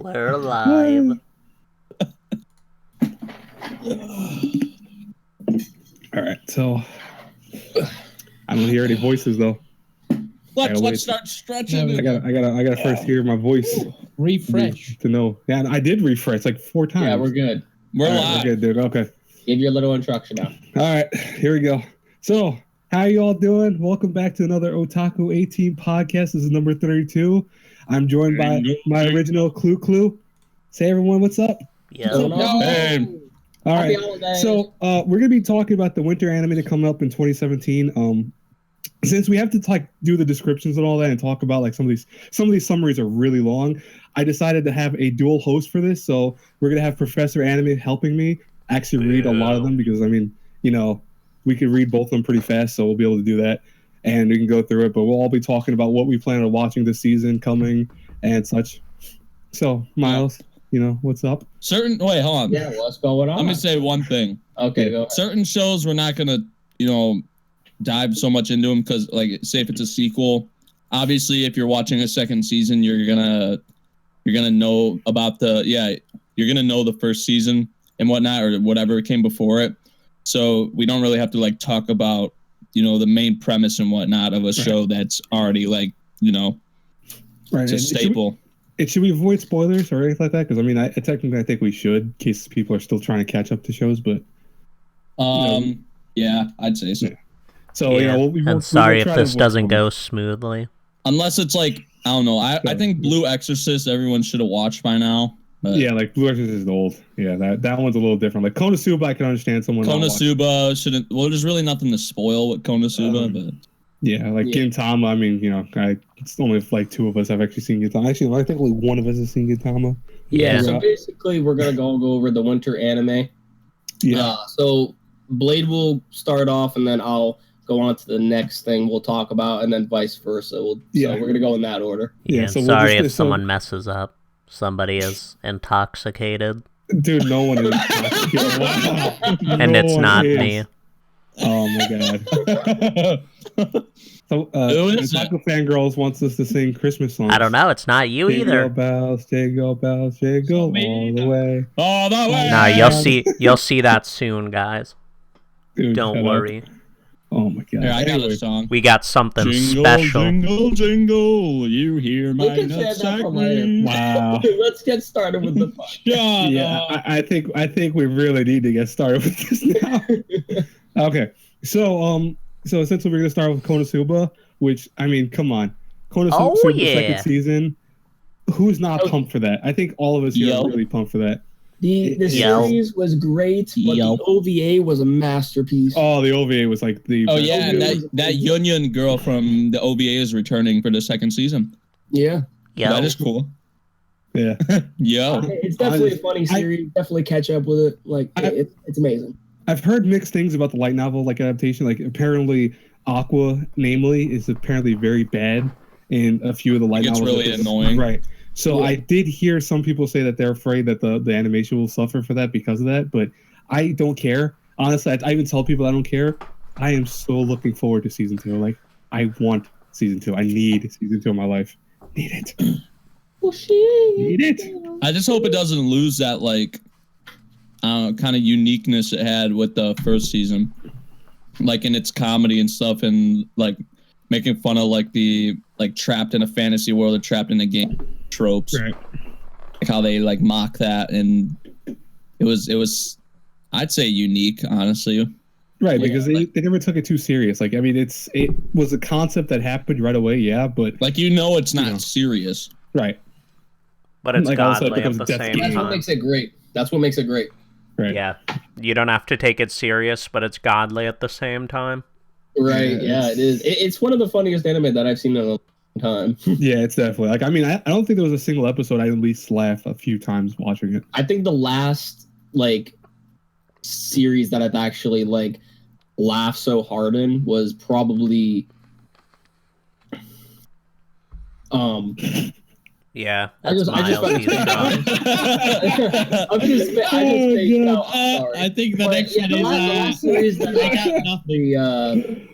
We're live. All right, so I don't hear any voices though. Let's start stretching. I gotta first hear my voice. Refresh to know. Yeah, I did refresh like 4 times. Yeah, we're good. We're All right, live. we're good, dude. Okay. Give your little introduction now. All right, here we go. So, how you all doing? Welcome back to another Otaku 18 podcast. This is number 32. I'm joined by my original Clue. Say everyone, what's up? Yeah. Hey. All right. So, we're gonna be talking about the winter anime that coming up in 2017. Since we have to do the descriptions and all that and talk about like some of these summaries are really long, I decided to have a dual host for this. So we're gonna have Professor Anime helping me actually read a lot of them because I mean, you know, we could read both of them pretty fast, so we'll be able to do that and we can go through it. But we'll all be talking about what we plan on watching this season coming and such. So Miles, you know, what's up? Wait, hold on. Yeah, what's going on? Let me say one thing. Okay, go ahead. Certain shows we're not gonna, dive so much into them because, like, say if it's a sequel, obviously if you're watching a second season, you're gonna know about you're gonna know the first season and whatnot or whatever came before it. So we don't really have to like talk about the main premise and whatnot of a show that's already like it's a staple. Should we avoid spoilers or anything like that? Because I mean, I think we should in case people are still trying to catch up to shows. But yeah, I'd say so. Yeah. So and sorry if this doesn't go smoothly. Unless it's like I don't know. I think Blue Exorcist everyone should have watched by now. But yeah, like Blue Exorcist is old. Yeah, that one's a little different. Like Konosuba, I can understand someone. Konosuba shouldn't. Well, there's really nothing to spoil with Konosuba, but yeah, like Gintama. I mean, it's only if like 2 of us have actually seen Gintama. Actually, I think only 1 of us has seen Gintama. Yeah. So basically, we're gonna go over the winter anime. Yeah. So Blade will start off, and then I'll go on to the next thing we'll talk about, and then vice versa. So we're gonna go in that order. Yeah. So sorry if someone messes up. Somebody is intoxicated. Dude, no one is intoxicated. Wow. And it's not me. Oh my god. So, Otaku Fangirls wants us to sing Christmas songs. I don't know. It's not you either. Jingle bells, jingle all the way. All the way. Nah, you'll see that soon, guys. Dude, don't worry. Oh my god. Here, I got a song. We got something jingle, special. Jingle, jingle, you hear my nutsack ring. Wow. Let's get started with the fun. Yeah, I think we really need to get started with this now. Okay. So essentially we're gonna start with Konosuba, which I mean, come on. Konosuba second season. Who's not pumped for that? I think all of us here are really pumped for that. The series was great, but the OVA was a masterpiece. Oh, the OVA was like the... Oh, yeah, and that Yun girl from the OVA is returning for the second season. Yeah. Yeah. That is cool. Yeah. Yo. It's definitely a funny series. Definitely catch up with it. Like, it's amazing. I've heard mixed things about the light novel like adaptation. Like, apparently Aqua, namely, is apparently very bad in a few of the light novels. It's really annoying. Right. So I did hear some people say that they're afraid that the animation will suffer for that because of that, but I don't care. Honestly, I even tell people I don't care. I am so looking forward to season 2. Like, I want season 2. I need season 2 in my life. Need it. Need it. I just hope it doesn't lose that, like, kind of uniqueness it had with the first season. Like, in its comedy and stuff, and, like, making fun of, like, the, like, trapped in a fantasy world or trapped in a game tropes. Right. Like how they like mock that, and it was I'd say unique, honestly. Right, because they never took it too serious. Like, I mean, it was a concept that happened right away, but like it's not serious. Right. But it's like godly at the same time. That's what makes it great. That's what makes it great. Right. Yeah. You don't have to take it serious, but it's godly at the same time. Right, yeah, it is. It's one of the funniest anime that I've seen in a long time. Yeah, it's definitely like, I mean, I don't think there was a single episode I at least laughed a few times watching it. I think the last like series that I've actually like laughed so hard in was probably yeah, I just spaced out. I think the next one is the last series that I got nothing.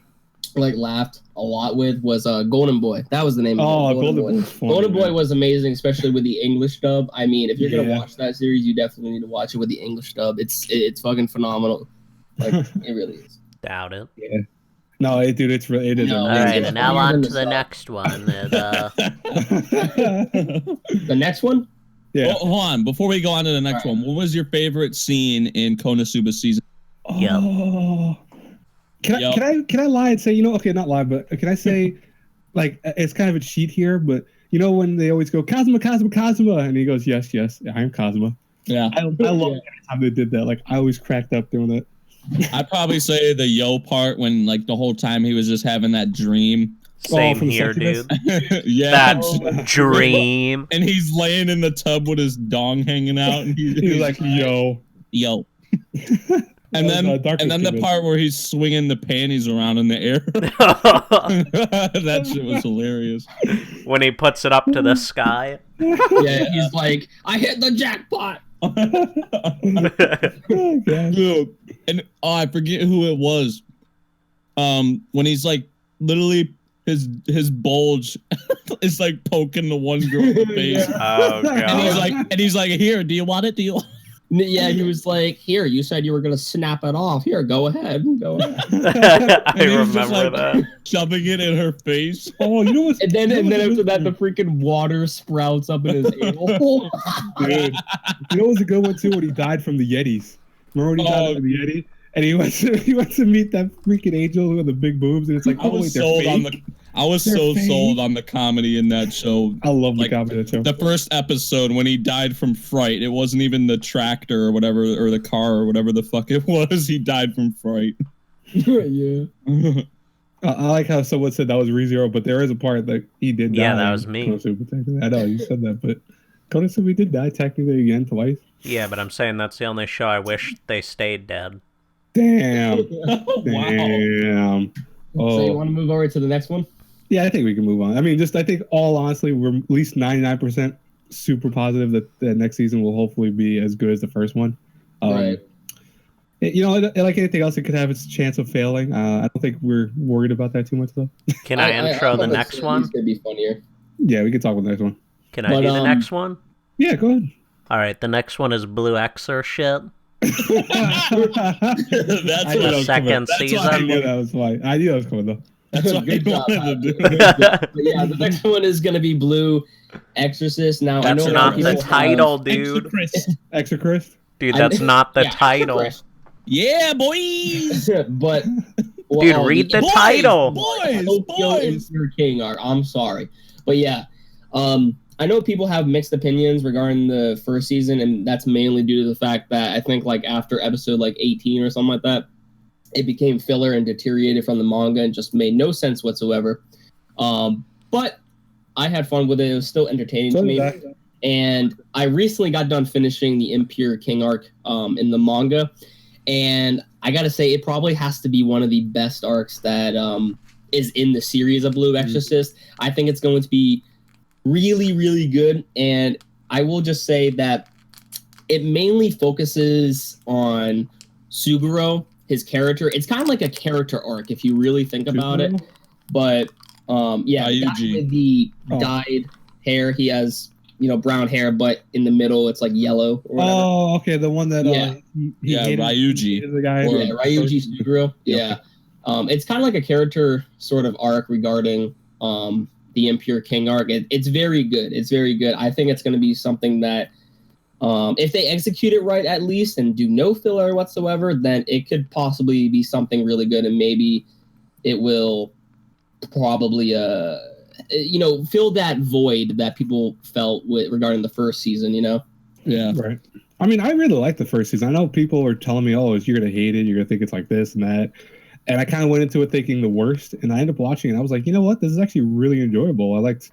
laughed a lot with was Golden Boy. That was the name of it. Golden Boy. Golden Boy was amazing, especially with the English dub. I mean, if you're gonna watch that series, you definitely need to watch it with the English dub. It's fucking phenomenal. Like it really is. Doubt it. Yeah. No, dude, it is. All right, and now on to the next one. The next one? Yeah. Oh, hold on. Before we go on to the next one, what was your favorite scene in Konosuba season? Oh. Can I lie and say, okay, not lie, but can I say, like, it's kind of a cheat here, but when they always go, Kazuma, Kazuma, Kazuma, and he goes, yes, I am Kazuma. Yeah. I love every time they did that. Like, I always cracked up doing that. I'd probably say the yo part when, like, the whole time he was just having that dream. Same here, dude. Yeah. That's dream. And he's laying in the tub with his dong hanging out. And he's like, yo. And then the part where he's swinging the panties around in the air. That shit was hilarious. When he puts it up to the sky. Yeah, he's like, I hit the jackpot. Dude. And I forget who it was. When he's like literally his bulge is like poking the one girl in the face. Oh god. And he's like, here, do you want it? Yeah, he was like, here, you said you were gonna snap it off. Here, go ahead. I remember that. Shoving it in her face. Oh, you know what? And then after that, the freaking water sprouts up in his anal. Dude, you know what was a good one too? When he died from the Yetis. Remember when he died from the Yeti? And he went to meet that freaking angel with the big boobs, and it's like, I was sold on the comedy in that show. I love the comedy in that show. The first episode when he died from fright, it wasn't even the tractor or whatever, or the car or whatever the fuck it was. He died from fright. Yeah. I like how someone said that was ReZero, but there is a part that he did die. Yeah, that was me. I know you said that, but Konosuba did die technically again twice. Yeah, but I'm saying that's the only show I wish they stayed dead. Damn. Damn. So you want to move over to the next one? Yeah, I think we can move on. I mean, I think all honestly, we're at least 99% super positive that the next season will hopefully be as good as the first one. Right. Like anything else, it could have its chance of failing. I don't think we're worried about that too much, though. Can I intro the next one? It's going to be funnier. Yeah, we can talk about the next one. Can I do the next one? Yeah, go ahead. All right, the next one is Blue Exorcist shit. That's the second season. I knew that was fine. I knew that was coming though. That's what Good I job, wanted to do. But yeah, the next one is gonna be Blue Exorcist. Now that's I know not the title, dude. Exorcist. Dude, that's not the title. Exorcist. Yeah, boys. But dude, read the title. Boys. Your King Art. I'm sorry, but yeah, I know people have mixed opinions regarding the first season, and that's mainly due to the fact that I think like after episode like 18 or something like that, it became filler and deteriorated from the manga and just made no sense whatsoever. But I had fun with it. It was still entertaining to me. And I recently got done finishing the Impure King arc in the manga, and I gotta say it probably has to be one of the best arcs that is in the series of Blue Exorcist. I think it's going to be really, really good, and I will just say that it mainly focuses on Suguro, his character. It's kind of like a character arc if you really think about it. But yeah, the guy with the dyed hair, he has brown hair, but in the middle it's like yellow or whatever. Oh, okay, the one that Ryuji is the guy. Yeah, Ryuji Suguro. Yeah, it's kind of like a character sort of arc regarding the Impure King arc. It's very good. It's very good. I think it's going to be something that, if they execute it right at least and do no filler whatsoever, then it could possibly be something really good, and maybe it will probably fill that void that people felt regarding the first season. Yeah. Right. I mean, I really like the first season. I know people were telling me, "Oh, you're gonna hate it. You're gonna think it's like this and that." And I kind of went into it thinking the worst, and I ended up watching it. And I was like, you know what? This is actually really enjoyable. I liked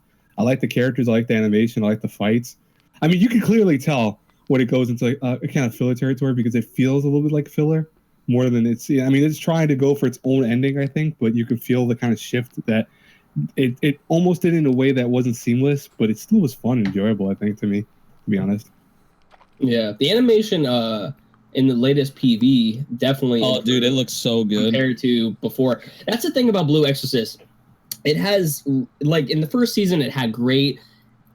the characters. I liked the animation. I liked the fights. I mean, you can clearly tell when it goes into a kind of filler territory because it feels a little bit like filler more than it's. I mean, it's trying to go for its own ending, I think, but you can feel the kind of shift that it almost did in a way that wasn't seamless, but it still was fun and enjoyable, I think, to me, to be honest. Yeah, the animation in the latest PV, definitely. Oh, dude, it looks so good compared to before. That's the thing about Blue Exorcist. It has, like, in the first season, it had great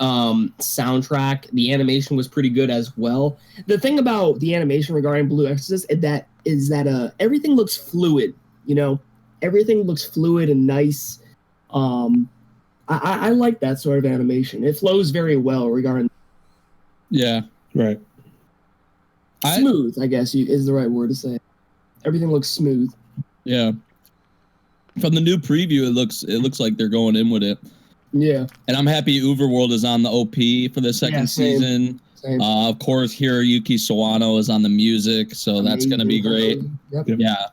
soundtrack. The animation was pretty good as well. The thing about the animation regarding Blue Exorcist is that everything looks fluid. You know, everything looks fluid and nice. I like that sort of animation. It flows very well regarding. Yeah. Right. Smooth, I guess is the right word to say. Everything looks smooth. Yeah. From the new preview, it looks like they're going in with it. Yeah. And I'm happy Uberworld is on the OP for the second season. Same. Of course, Hiroyuki Sawano is on the music, so that's going to be great. Yep. Yeah.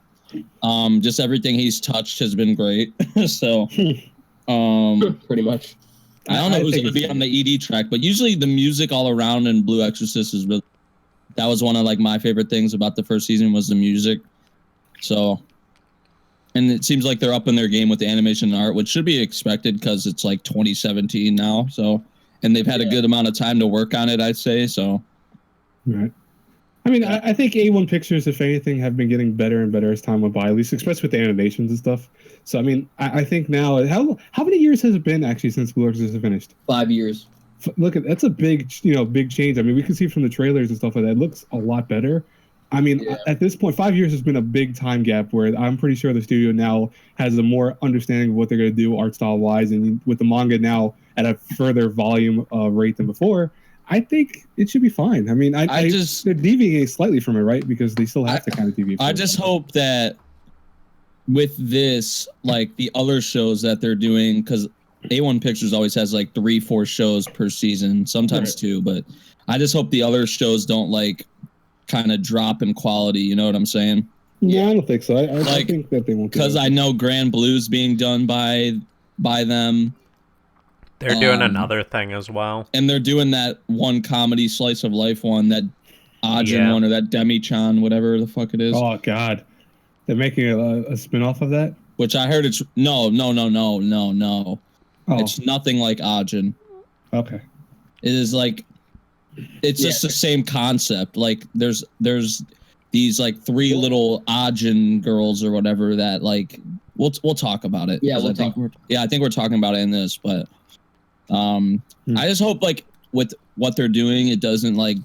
Just everything he's touched has been great. So, pretty much. I don't know who's going to be on the ED track, but usually the music all around in Blue Exorcist is really. That was one of like my favorite things about the first season was the music. So, and it seems like they're up in their game with the animation and art, which should be expected because it's like 2017 now. So, and they've had a good amount of time to work on it, I'd say. So, right. I mean, I think A1 Pictures, if anything, have been getting better and better as time went by, at least especially with the animations and stuff. So, I mean, I think now, how many years has it been actually since Blue Exorcist finished? 5 years. Look, that's a big change. I mean, we can see from the trailers and stuff like that, it looks a lot better. I mean, at this point, 5 years has been a big time gap where I'm pretty sure the studio now has a more understanding of what they're going to do art style wise, and with the manga now at a further volume rate than before, I think it should be fine. I mean, they're deviating slightly from it, right? Because they still have to kind of deviate. I just hope that with this, like the other shows that they're doing, because A1 Pictures always has like 3-4 shows per season, sometimes 2, but I just hope the other shows don't like kind of drop in quality. You know what I'm saying? Yeah, I don't think so. I think that they won't. Because I know Granblue's being done by them. They're doing another thing as well. And they're doing that one comedy slice of life one, that Ajin one, or that Demi-chan, whatever the fuck it is. Oh, God. They're making a spin-off of that? Which I heard it's... No. Oh. It's nothing like Ajin. Okay. It is like... It's just the same concept. Like, there's these, like, 3 little Ajin girls or whatever that, like... We'll talk about it. Yeah, I think we're talking about it in this, but... I just hope, like, with what they're doing, it doesn't, like,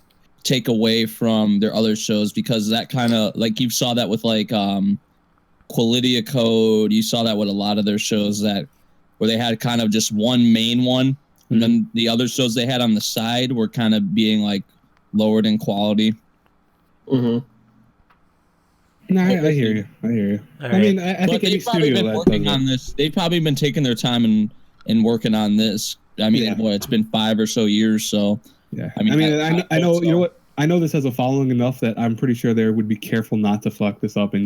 take away from their other shows, because that kind of, like, you saw that with, like, Qualidia Code, you saw that with a lot of their shows where they had kind of just one main one, and then the other shows they had on the side were kind of being, like, lowered in quality. No, I hear you. Right. I mean, I think any studio been working on this. They've probably been taking their time and working on this. I mean, it's been 5 or so years. So yeah, I know. So. You know what? I know this has a following enough that I'm pretty sure they would be careful not to fuck this up, and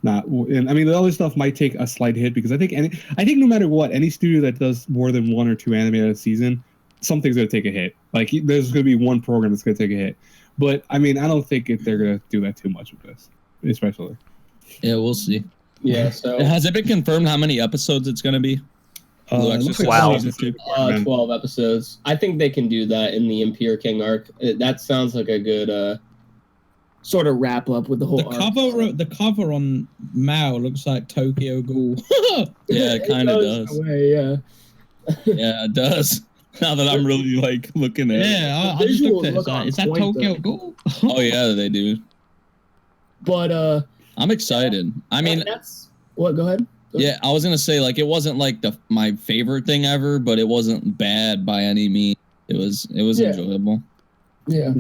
not. And I mean, the other stuff might take a slight hit, because I think no matter what, any studio that does more than 1 or 2 anime a season, something's gonna take a hit. Like, there's gonna be one program that's gonna take a hit. But I mean, I don't think they're gonna do that too much with this. Especially. Yeah, we'll see. Yeah, so... Has it been confirmed how many episodes it's going to be? 12 episodes. I think they can do that in the Imperial King arc. That sounds like a good sort of wrap up with the whole arc. The cover on Mao looks like Tokyo Ghoul. Yeah, it kind of does. Yeah, it does. Now that I'm really, like, looking at it. Yeah, I just looked at it. Is that Tokyo Ghoul? Oh, yeah, they do. But I'm excited. I mean, that's what. Go ahead. Yeah, I was gonna say, like, it wasn't like my favorite thing ever, but it wasn't bad by any means. It was enjoyable. Yeah.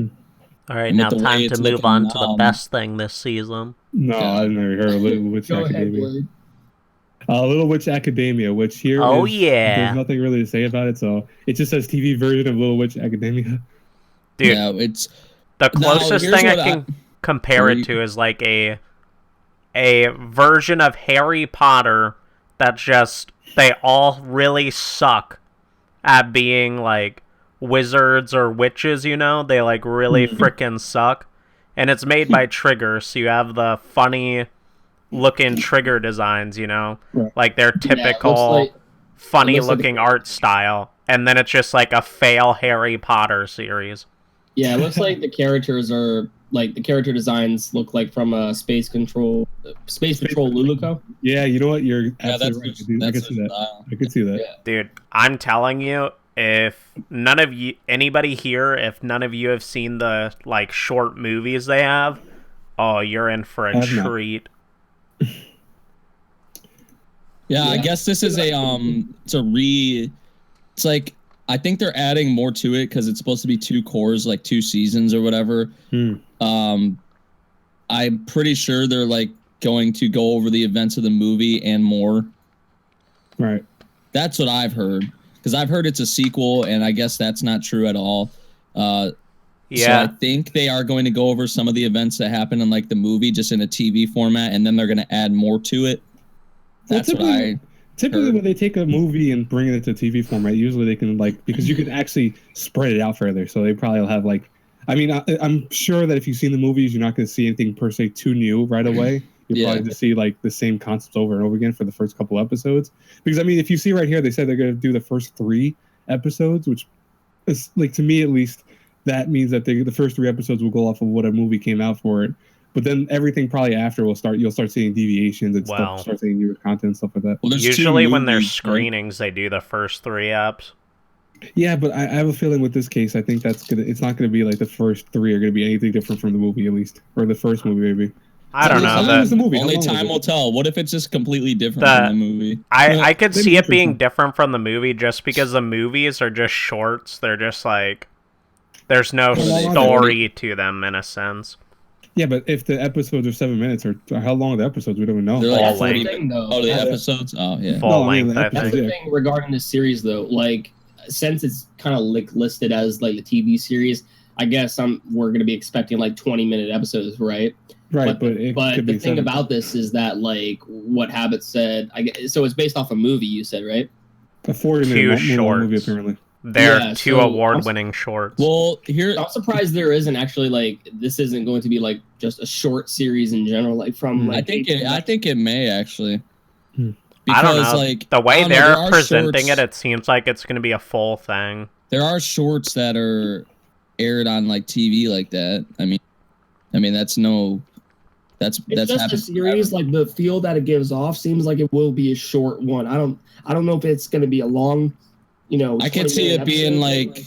All right, now time to move on to the best thing this season. No, I've never heard of Little Witch Academia. Little Witch Academia, which here there's nothing really to say about it, so it just says TV version of Little Witch Academia. Dude, yeah, it's the closest thing I can compare it to is like a version of Harry Potter that just they all really suck at being like wizards or witches, they like really freaking suck, and it's made by Trigger, so you have the funny looking Trigger designs, like their typical funny looking art style, and then it's just like a fail Harry Potter series. Yeah, it looks like the characters are the character designs look like from Space Patrol Luluco. Yeah, you know what? You're Yeah, absolutely right. I can see that. I can see that. Yeah. Dude, I'm telling you, if none of you have seen the like short movies they have, oh, you're in for a treat. Yeah, I guess this is it's like, I think they're adding more to it because it's supposed to be 2 cores, like 2 seasons or whatever. I'm pretty sure they're like going to go over the events of the movie and more. Right. That's what I've heard. Because I've heard it's a sequel, and I guess that's not true at all. So I think they are going to go over some of the events that happen in like the movie, just in a TV format, and then they're going to add more to it. That's what I typically when they take a movie and bring it into TV format, usually they can because you can actually spread it out further. So they probably will have I'm sure that if you've seen the movies, you're not going to see anything per se too new right away. You're probably just see the same concepts over and over again for the first couple episodes. Because if you see right here, they said they're going to do the first 3 episodes, which is to me at least, that means that the first 3 episodes will go off of what a movie came out for it. But then everything probably after you'll start seeing deviations and stuff, start seeing newer content and stuff like that. Well, usually when there's screenings, they do the first 3 eps. Yeah, but I have a feeling with this case, I think it's not gonna be like the first 3 are gonna be anything different from the movie, at least, or the first movie maybe. I don't know. Only time will tell. What if it's just completely different from the movie? I could see it being different from the movie just because the movies are just shorts. They're just there's no story to them in a sense. Yeah, but if the episodes are 7 minutes, or how long are the episodes? We don't even know. They're like 40 minutes. Oh, the episodes? Oh, yeah. Full length. That's the thing regarding this series, though. Since it's kind of listed as the TV series, I guess we're going to be expecting 20-minute episodes, right? Right, but the thing about this is that what Habit said, so it's based off a movie. You said, right? A 40-minute movie, apparently. They're 2 award-winning shorts. Well, I'm surprised there isn't actually this isn't going to be just a short series in general. From I think it may actually. Because, I don't know. The way they're presenting it seems like it's going to be a full thing. There are shorts that are aired on TV like that. I mean that's just a series. The feel that it gives off seems like it will be a short one. I don't know if it's going to be a long. I could see it being the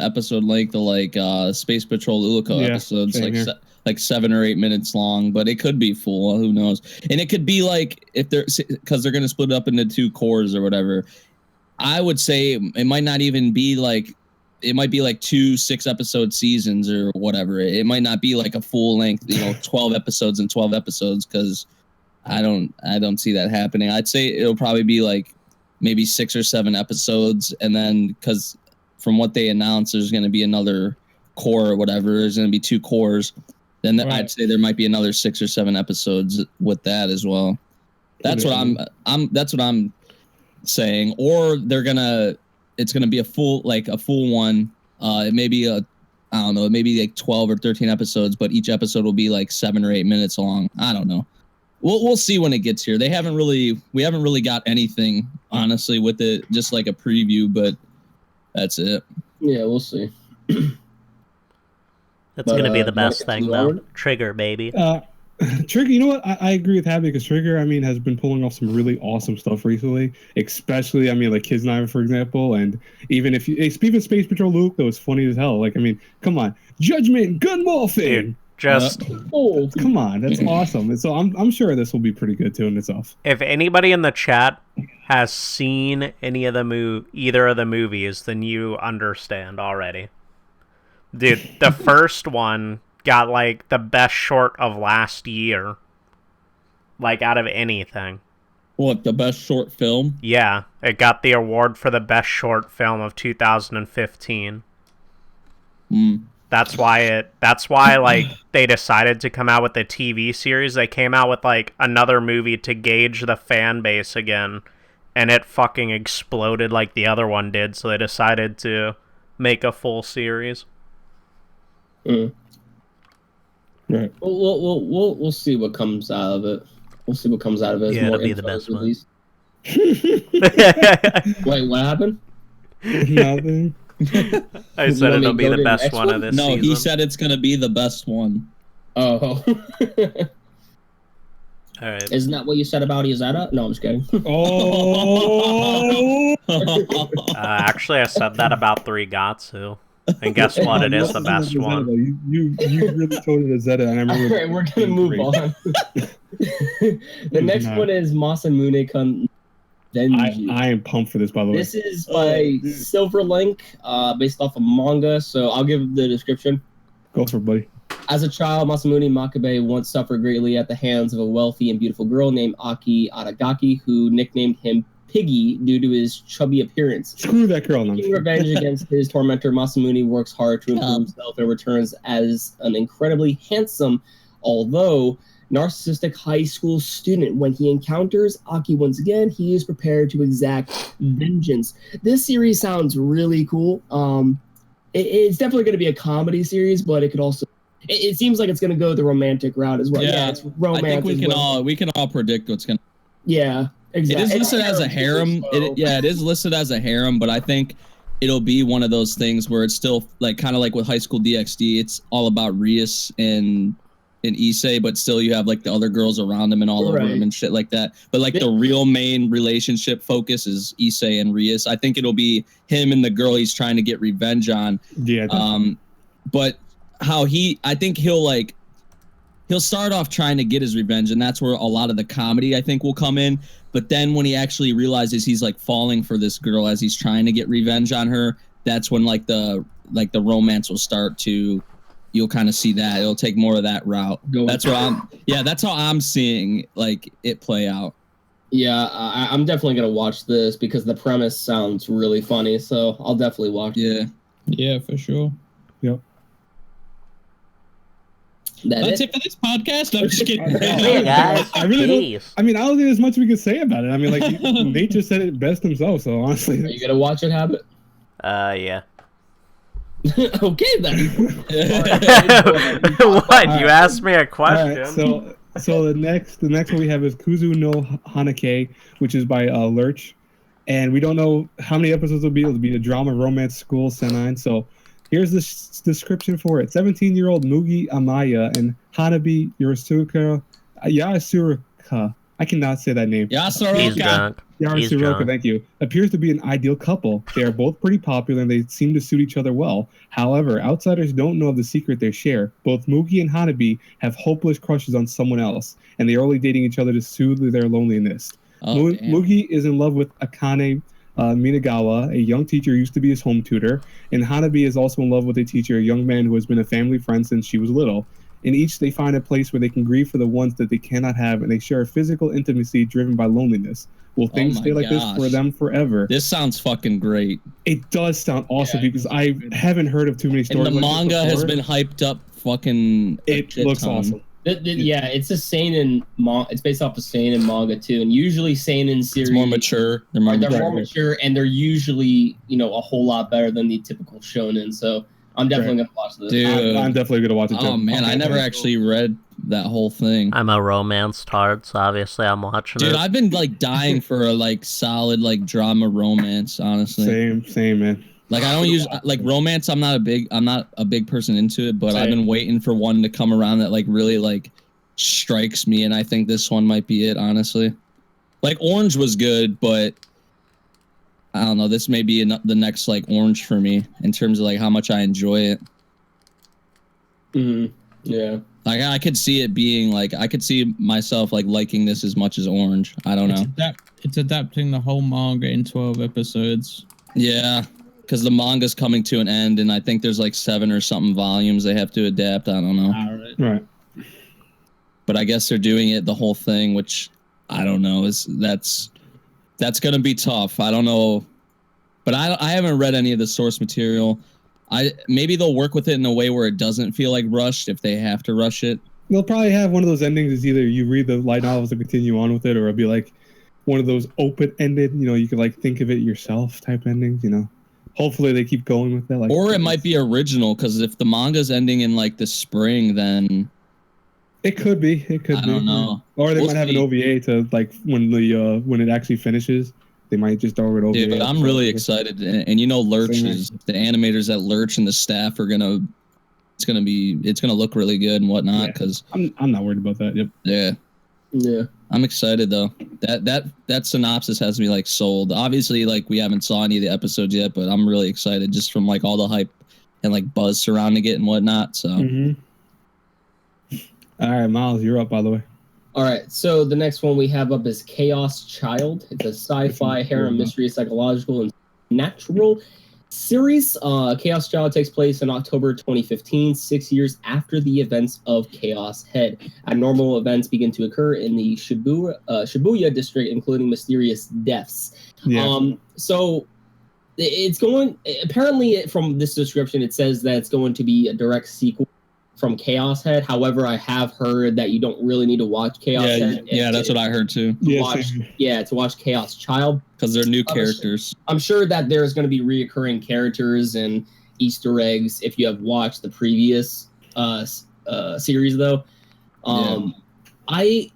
episode length of Space Patrol Luluco episodes, 7 or 8 minutes long, but it could be full. Who knows? And it could be if because they're going to split it up into 2 cores or whatever. I would say it might not even be it might be 2 6-episode seasons or whatever. It might not be a full length, 12 episodes and 12 episodes, because I don't see that happening. I'd say it'll probably be maybe 6 or 7 episodes, and then because from what they announced, there's going to be another core or whatever. There's going to be 2 cores. Then I'd say there might be another 6 or 7 episodes with that as well. That's what I'm saying. Or it's gonna be a full one. It may be it may be 12 or 13 episodes, but each episode will be 7 or 8 minutes long. I don't know. We'll see when it gets here. We haven't really got anything, honestly, with it, just a preview, but that's it. Yeah, we'll see. It's going to be the best thing, though. Trigger, baby. Trigger, you know what? I agree with that, because Trigger, has been pulling off some really awesome stuff recently. Especially, Kids Knife, for example. And even if even Space Patrol Luke, that was funny as hell. Come on. Judgment, gun morphing! Dude, come on, that's awesome. And so I'm sure this will be pretty good too in itself. If anybody in the chat has seen either of the movies, then you understand already. Dude, the first one got the best short of last year. Out of anything. What, the best short film? Yeah, it got the award for the best short film of 2015. That's why they decided to come out with a TV series. They came out with another movie to gauge the fan base again, and it fucking exploded like the other one did, so they decided to make a full series. Right. We'll see what comes out of it. We'll see what comes out of it. Yeah, it'll be the best one. Wait, what happened? Nothing. I said it'll be the best one of this season. No, he said it's gonna be the best one. Oh. All right. Isn't that what you said about Izetta? No, I'm just kidding. Oh. Actually, I said that about 3 Gatsu. And guess what? It is the best one. You really told it Zeta, and I remember. All right, we're gonna move on. The next one is Masamune-kun. I am pumped for this, by the way. This is by Silver Link, based off of manga. So I'll give the description. Go for it, buddy. As a child, Masamune Makabe once suffered greatly at the hands of a wealthy and beautiful girl named Aki Aragaki, who nicknamed him Piggy due to his chubby appearance. Screw that girl. Taking revenge against his tormentor, Masamune works hard to improve himself and returns as an incredibly handsome, although narcissistic high school student. When he encounters Aki once again, he is prepared to exact vengeance. This series sounds really cool. It's definitely going to be a comedy series, but it could also... It seems like it's going to go the romantic route as well. Yeah, it's romance. I think we can all predict what's going to... Yeah. Exactly. It is listed as a harem. It is listed as a harem, but I think it'll be one of those things where it's still like kind of like with High School DxD. It's all about Rias and Issei, but still you have like the other girls around him and all over him and shit like that. But like the real main relationship focus is Issei and Rias. I think it'll be him and the girl he's trying to get revenge on. Yeah. But I think he'll start off trying to get his revenge, and that's where a lot of the comedy I think will come in. But then when he actually realizes he's like falling for this girl as he's trying to get revenge on her, that's when like the romance will start to, you'll kind of see that it'll take more of that route. That's how I'm seeing like it play out. Yeah, I'm definitely gonna watch this because the premise sounds really funny, so I'll definitely watch it. Yeah, for sure. Yep. That's it for this podcast. I'm just kidding. Hey guys, I don't think there's much we can say about it. I mean, like nature said it best himself. So honestly, are you gonna watch it, Habit? Yeah. Okay then. What? You asked me a question. Right, so the next one we have is Kuzu no Hanake, which is by Lurch, and we don't know how many episodes it'll be. It'll be a drama, romance, school, Senine. So. Here's the description for it. 17-year-old Mugi Amaya and Hanabi Yasuruka. I cannot say that name. Yasuruka, thank you. Appears to be an ideal couple. They are both pretty popular and they seem to suit each other well. However, outsiders don't know of the secret they share. Both Mugi and Hanabi have hopeless crushes on someone else, and they are only dating each other to soothe their loneliness. Mugi is in love with Akane Minagawa, a young teacher who used to be his home tutor, and Hanabi is also in love with a teacher, a young man who has been a family friend since she was little. In each, they find a place where they can grieve for the ones that they cannot have, and they share a physical intimacy driven by loneliness. Will things stay like this for them forever? This sounds fucking great. It does sound awesome because I haven't heard of too many stories. And the manga has been hyped up fucking. It looks awesome. Yeah, it's a seinen it's based off of seinen manga too, and usually seinen series more mature. They're more mature, and they're usually a whole lot better than the typical shonen. So I'm definitely gonna watch this. Dude, I'm definitely gonna watch it too. Oh man, I never actually read that whole thing. I'm a romance tard, so obviously I'm watching it. Dude, I've been like dying for a like solid like drama romance. Honestly, same man. Like I don't use like romance. I'm not a big person into it, but I've been waiting for one to come around that like really like strikes me, and I think this one might be it. Honestly, like Orange was good, but I don't know. This may be the next like Orange for me in terms of like how much I enjoy it. Yeah. Like I could see it being like I could see myself like liking this as much as Orange. I don't know. It's adapting the whole manga in 12 episodes. Yeah. Because the manga's coming to an end, and I think there's like 7 or something volumes they have to adapt. I don't know. Right. But I guess they're doing it the whole thing, which I don't know. That's gonna be tough. I don't know, but I haven't read any of the source material. Maybe they'll work with it in a way where it doesn't feel like rushed if they have to rush it. They'll probably have one of those endings. Is either you read the light novels and continue on with it, or it'll be like one of those open-ended. You could like think of it yourself type endings. Hopefully they keep going with that. Like, or it might be original, because if the manga's ending in like the spring, then it could be. I don't know. Or they might have an OVA to like when it actually finishes. They might just throw it over. Dude, but I'm really excited, and you know, Lurch is the animators at Lurch and the staff are gonna. It's gonna look really good and whatnot. Because I'm not worried about that. Yep. Yeah. I'm excited though. That synopsis has me like sold. Obviously, like we haven't saw any of the episodes yet, but I'm really excited just from like all the hype and like buzz surrounding it and whatnot. So. All right, Miles, you're up. By the way. All right, so the next one we have up is Chaos Child. It's a sci-fi, harem, mystery, psychological, and natural series. Chaos Child takes place in October 2015, 6 years after the events of Chaos Head. Abnormal events begin to occur in the Shibuya district, including mysterious deaths. Yeah. So it's going. Apparently, from this description, it says that it's going to be a direct sequel from Chaos Head. However, I have heard that you don't really need to watch Chaos Head. Yeah, that's what I heard too. To watch Chaos Child. Because they're new characters. I'm sure that there's going to be reoccurring characters and Easter eggs if you have watched the previous series, though. I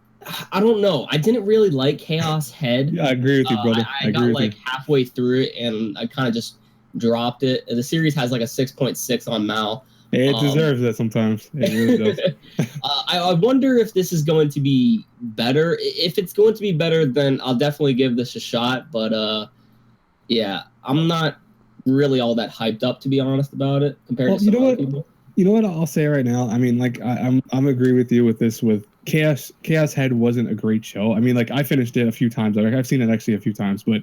don't know. I didn't really like Chaos Head. Yeah, I agree with you, brother. I got like halfway through it and I kind of just dropped it. The series has like a 6.6 on Mal. It deserves that sometimes. It really does. I wonder if this is going to be better. If it's going to be better, then I'll definitely give this a shot. But yeah, I'm not really all that hyped up, to be honest, about it compared to some other people. You know what I'll say right now? I mean, like I'm agree with you with this. With Chaos Head wasn't a great show. I mean, like I finished it a few times. Like, I've seen it actually a few times, but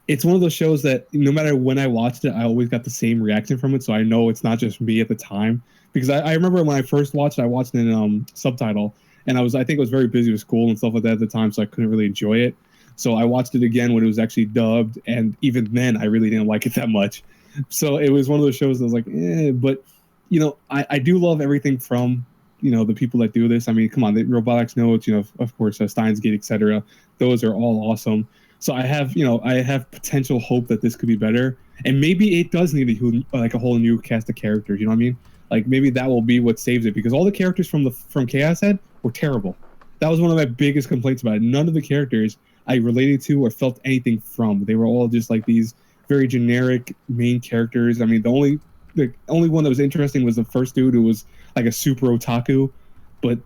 it's one of those shows that no matter when I watched it, I always got the same reaction from it. So I know it's not just me at the time. Because I remember when I first watched it, I watched it in subtitle. And I think I was very busy with school and stuff like that at the time, so I couldn't really enjoy it. So I watched it again when it was actually dubbed. And even then, I really didn't like it that much. So it was one of those shows that was like, But, you know, I do love everything from, you know, the people that do this. I mean, come on, the Robotics Notes, you know, of course, Steins Gate, etc. Those are all awesome. So I have potential hope that this could be better, and maybe it does need a whole new cast of characters. You know what I mean? Like maybe that will be what saves it, because all the characters from Chaos Head were terrible. That was one of my biggest complaints about it. None of the characters I related to or felt anything from. They were all just like these very generic main characters. I mean, the only one that was interesting was the first dude who was like a super otaku, but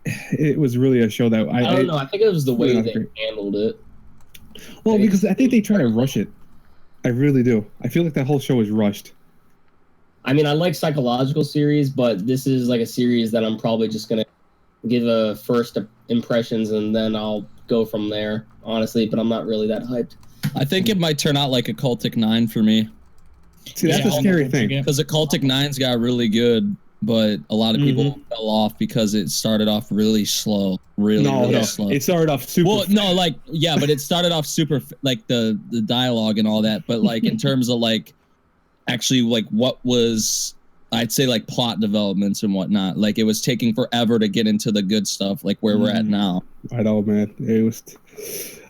it was really a show that I don't know. I think it was the way they handled it. Well, because I think they try to rush it. I really do. I feel like that whole show is rushed. I mean, I like psychological series, but this is like a series that I'm probably just going to give a first impressions and then I'll go from there, honestly, but I'm not really that hyped. I think it might turn out like a Cultic 9 for me. See, that's a scary thing. Because the Cultic 9's got really good, but a lot of people fell off because it started off really slow. Really slow. It started off super. Well, no, like, yeah, but it started off super, like the dialogue and all that. But like in terms of like actually like what was, I'd say like plot developments and whatnot. Like it was taking forever to get into the good stuff, like where we're at now. I know, man. It was.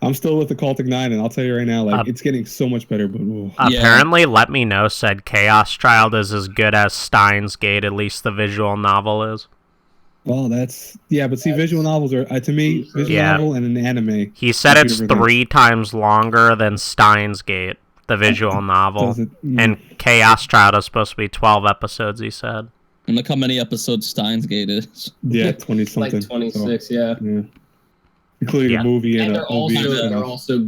I'm still with the Cultic 9, and I'll tell you right now, like it's getting so much better. But apparently, Let Me Know said Chaos Child is as good as Steins Gate. At least the visual novel is. Well, but see, visual novels are to me visual novel and an anime. He said it's 3 times longer than Steins Gate, the visual novel, and Chaos Child is supposed to be 12 episodes. He said. And look how many episodes Steins Gate is. Yeah, 20 something. Like 26, yeah. Including a movie and they're also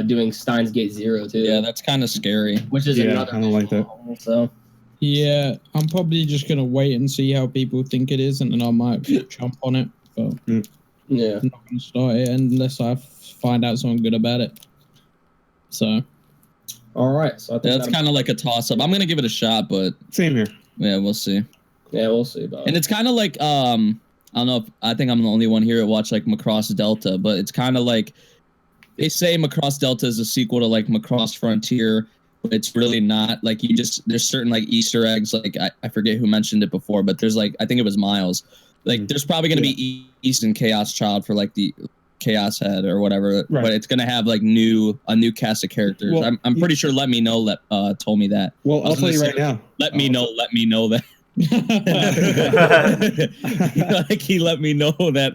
doing Steins Gate 0 too. Yeah, that's kind of scary. Which is another. I don't like that. Novel, so. Yeah, I'm probably just gonna wait and see how people think it is, and then I might jump on it. But yeah, I'm not gonna start it unless I find out something good about it. So, all right. So I think that's kind of like a toss-up. I'm gonna give it a shot, but same here. Yeah, we'll see. Yeah, we'll see about it. And it's kind of like I don't know if I think I'm the only one here to watch like Macross Delta, but it's kind of like they say Macross Delta is a sequel to like Macross Frontier, but it's really not. Like there's certain like Easter eggs, like I forget who mentioned it before, but there's like I think it was Miles. Like there's probably gonna be East and Chaos Child for like the Chaos Head or whatever, but it's gonna have like a new cast of characters. Well, I'm pretty sure Let Me Know told me that. Well, I'll tell you right now. Let me know that. Like he let me know that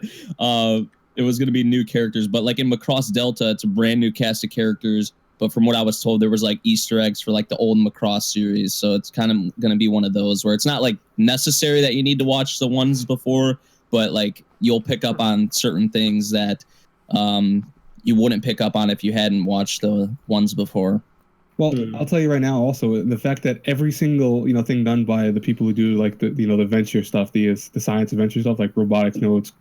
it was going to be new characters, but like in Macross Delta, it's a brand new cast of characters, But from what I was told, there was like Easter eggs for like the old Macross series. So it's kind of going to be one of those where it's not like necessary that you need to watch the ones before, but like you'll pick up on certain things that you wouldn't pick up on if you hadn't watched the ones before. Well, I'll tell you right now. Also, the fact that every single thing done by the people who do like the the venture stuff, the science adventure stuff, like robotics notes,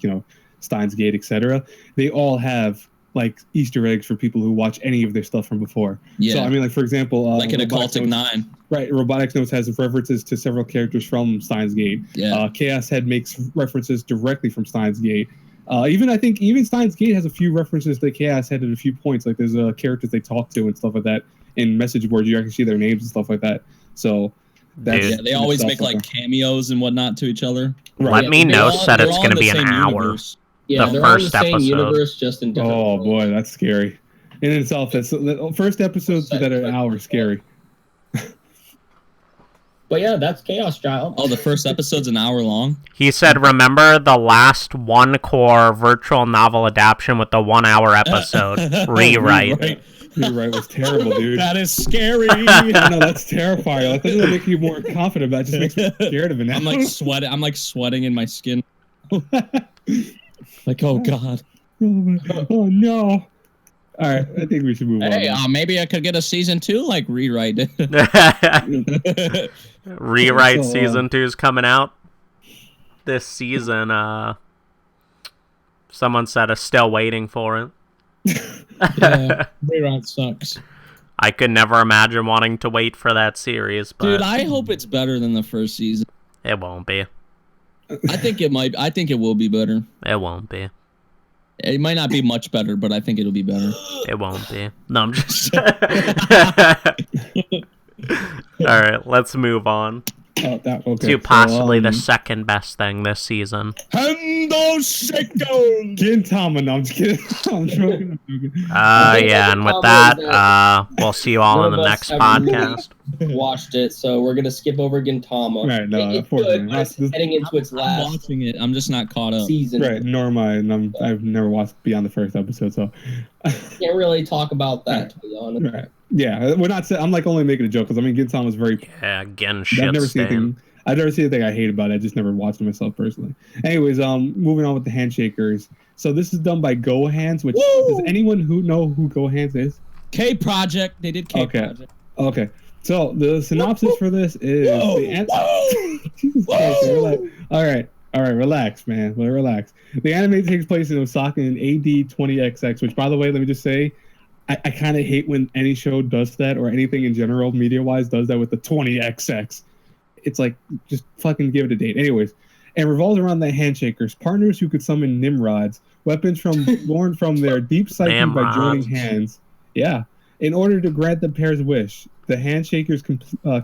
Steins Gate, etc. They all have like Easter eggs for people who watch any of their stuff from before. Yeah. So I mean, like for example, like in Occultic 9. Right, Robotics Notes has references to several characters from Steins Gate. Yeah. Chaos Head makes references directly from Steins Gate. I think Steins Gate has a few references to Chaos Head at a few points. Like there's characters they talk to and stuff like that. In message boards, you actually see their names and stuff like that. So that's they always make like cameos and whatnot to each other. Right. Let me know that it's going to be an hour. Universe. Yeah, the they're first on the same episode. universe, just in different Oh worlds. boy, that's scary. In itself, that's the first episodes that are an hour scary. But yeah, that's Chaos Child. Oh, the first episode's an hour long? He said, remember the last one-core virtual novel adaptation with the 1 hour episode? Rewrite. Rewrite was terrible, dude. That is scary. No, that's terrifying. Like, that doesn't make you more confident about it. It just makes me scared of it now. I'm like sweating in my skin. Like, oh god. Oh no. All right, I think we should move on. Hey, maybe I could get a season 2, like rewrite it. Rewrite season 2 is coming out this season. Someone said is still waiting for it. Yeah, rewrite sucks. I could never imagine wanting to wait for that series, but Dude, I hope it's better than the first season. it won't be. I think it might. I think it will be better. It won't be. It might not be much better, but I think it'll be better. It won't be. No, I'm just... Alright, let's move on. To possibly the second best thing this season. Hendo Shako! Gintama, no, I'm just kidding. I'm joking. Yeah, and with that, we'll see you all in the next podcast. Watched it, so we're gonna skip over Gintama. Right, no, It's good, unfortunately. but it's heading into its I'm last watching it. I'm just not caught up. season. Right, nor am I, and I've never watched beyond the first episode, so. Can't really talk about that, to be honest. Right. Yeah, we're not. I'm like only making a joke because I mean, Gintama was very. Yeah, again, I've shit never seen stain. anything. I've never seen anything I hate about it. I just never watched it myself personally. Anyways, moving on with the Handshakers. So this is done by Go Hands. Which does anyone who know who Go Hands is? K Project. They did K Project. Okay. So the synopsis for this is Jesus Christ, all right, relax, man. Relax. The anime takes place in Osaka in AD 20XX, which, by the way, let me just say, I kind of hate when any show does that or anything in general, media-wise, does that with the 20XX. It's like, just fucking give it a date. Anyways, and revolves around the Handshakers, partners who could summon Nimrods, weapons born from their deep psyche by joining hands. Yeah. In order to grant the pair's wish, the Handshakers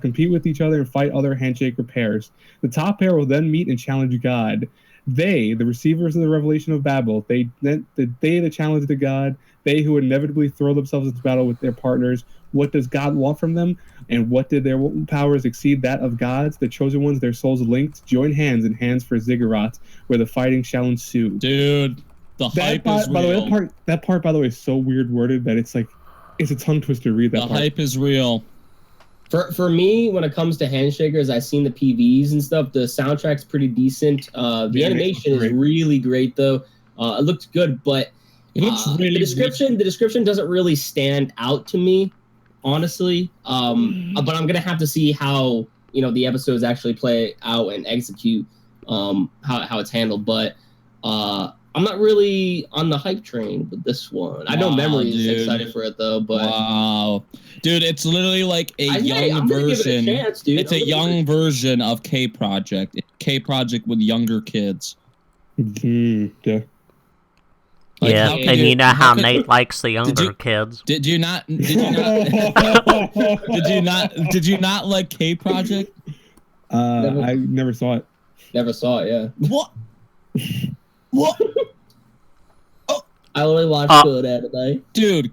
compete with each other and fight other Handshaker pairs. The top pair will then meet and challenge God. They, the receivers of the revelation of Babel, they the challenge to God, they who inevitably throw themselves into battle with their partners. What does God want from them? And what did their powers exceed that of God's? The chosen ones, their souls linked, join hands in hands for Ziggurat, where the fighting shall ensue. Dude, the hype is real. By the way, that part, by the way, is so weird worded that it's like, it's a tongue twister to read that part. The hype is real. For me, when it comes to Handshakers, I've seen the PVs and stuff. The soundtrack's pretty decent. The animation is really great, though. It looks good, but the description doesn't really stand out to me, honestly. But I'm gonna have to see how the episodes actually play out and execute how it's handled. But I'm not really on the hype train with this one. I know Memory is excited for it though, but wow, dude, it's literally like a young version. It's a young version of K Project. K Project with younger kids. Yeah. Like, yeah, and you know how Nate likes the younger kids. Did you not? Did you not like K Project? I never saw it. Never saw it. Yeah. What? What? I only watched good anime. Dude,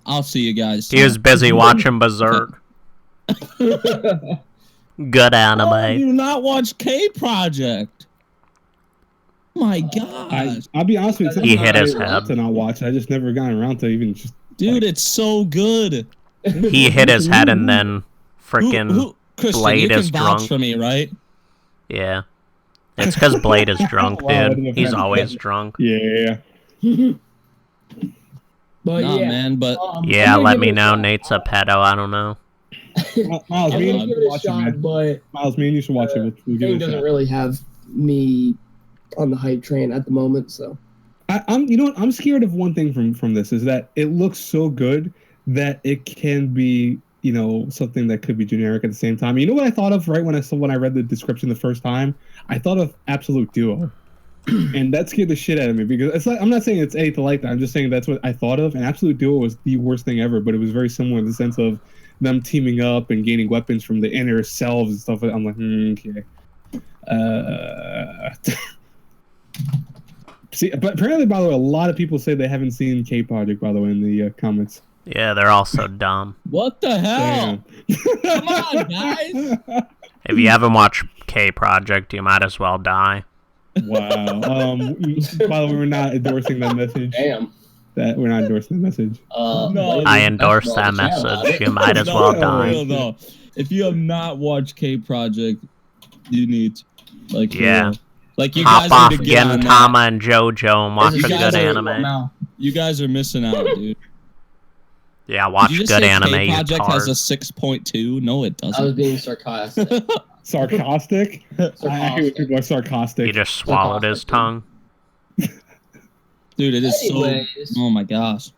I'll see you guys. He was busy watching Berserk. Good anime. Why do you not watch K Project? My God. I'll be honest with you. He hit his head. To not watch it. I just never got around to even just Dude, it's so good. He hit his head and then freaking Christian, Blade you is can vouch drunk. for me, right? Yeah. It's because Blade is drunk, Wow, dude. He's always drunk. Yeah. But Nah, yeah, man, but Yeah, I'm gonna let give me it a know. shot. Nate's a pedo. I don't know. Miles, I'm me gonna and give you it a watch it, shot, man. but Miles, me and you should watch it. We'll give thing it a doesn't shot. really have me on the hype train at the moment. So I'm, you know what? I'm scared of one thing from this is that it looks so good that it can be, you know, something that could be generic at the same time. You know what I thought of right when I read the description the first time? I thought of Absolute Duo. And that scared the shit out of me because it's like, I'm not saying it's anything like that. I'm just saying that's what I thought of. And Absolute Duo was the worst thing ever, but it was very similar in the sense of them teaming up and gaining weapons from the inner selves and stuff. I'm like, okay. See, but apparently, by the way, a lot of people say they haven't seen K Project. By the way, in the comments. Yeah, they're all so dumb. what the hell? Damn. Come on, guys. If you haven't watched K Project, you might as well die. Wow. By the way, we're not endorsing that message. damn. That we're not endorsing that message. No. I endorse that message. You might as well die. No. If you have not watched K Project, you need to, like, Yeah. like you Hop guys off need to get on that. Gintama and JoJo and watch This a is you good guys are- anime. You guys are missing out, dude. Yeah, watch Did you good just say anime, K you Project has a tard. 6.2? No, it I was doesn't. being sarcastic. Sarcastic? I hate when people are sarcastic. He just swallowed his tongue. Dude, it is Anyways. so. Oh my gosh.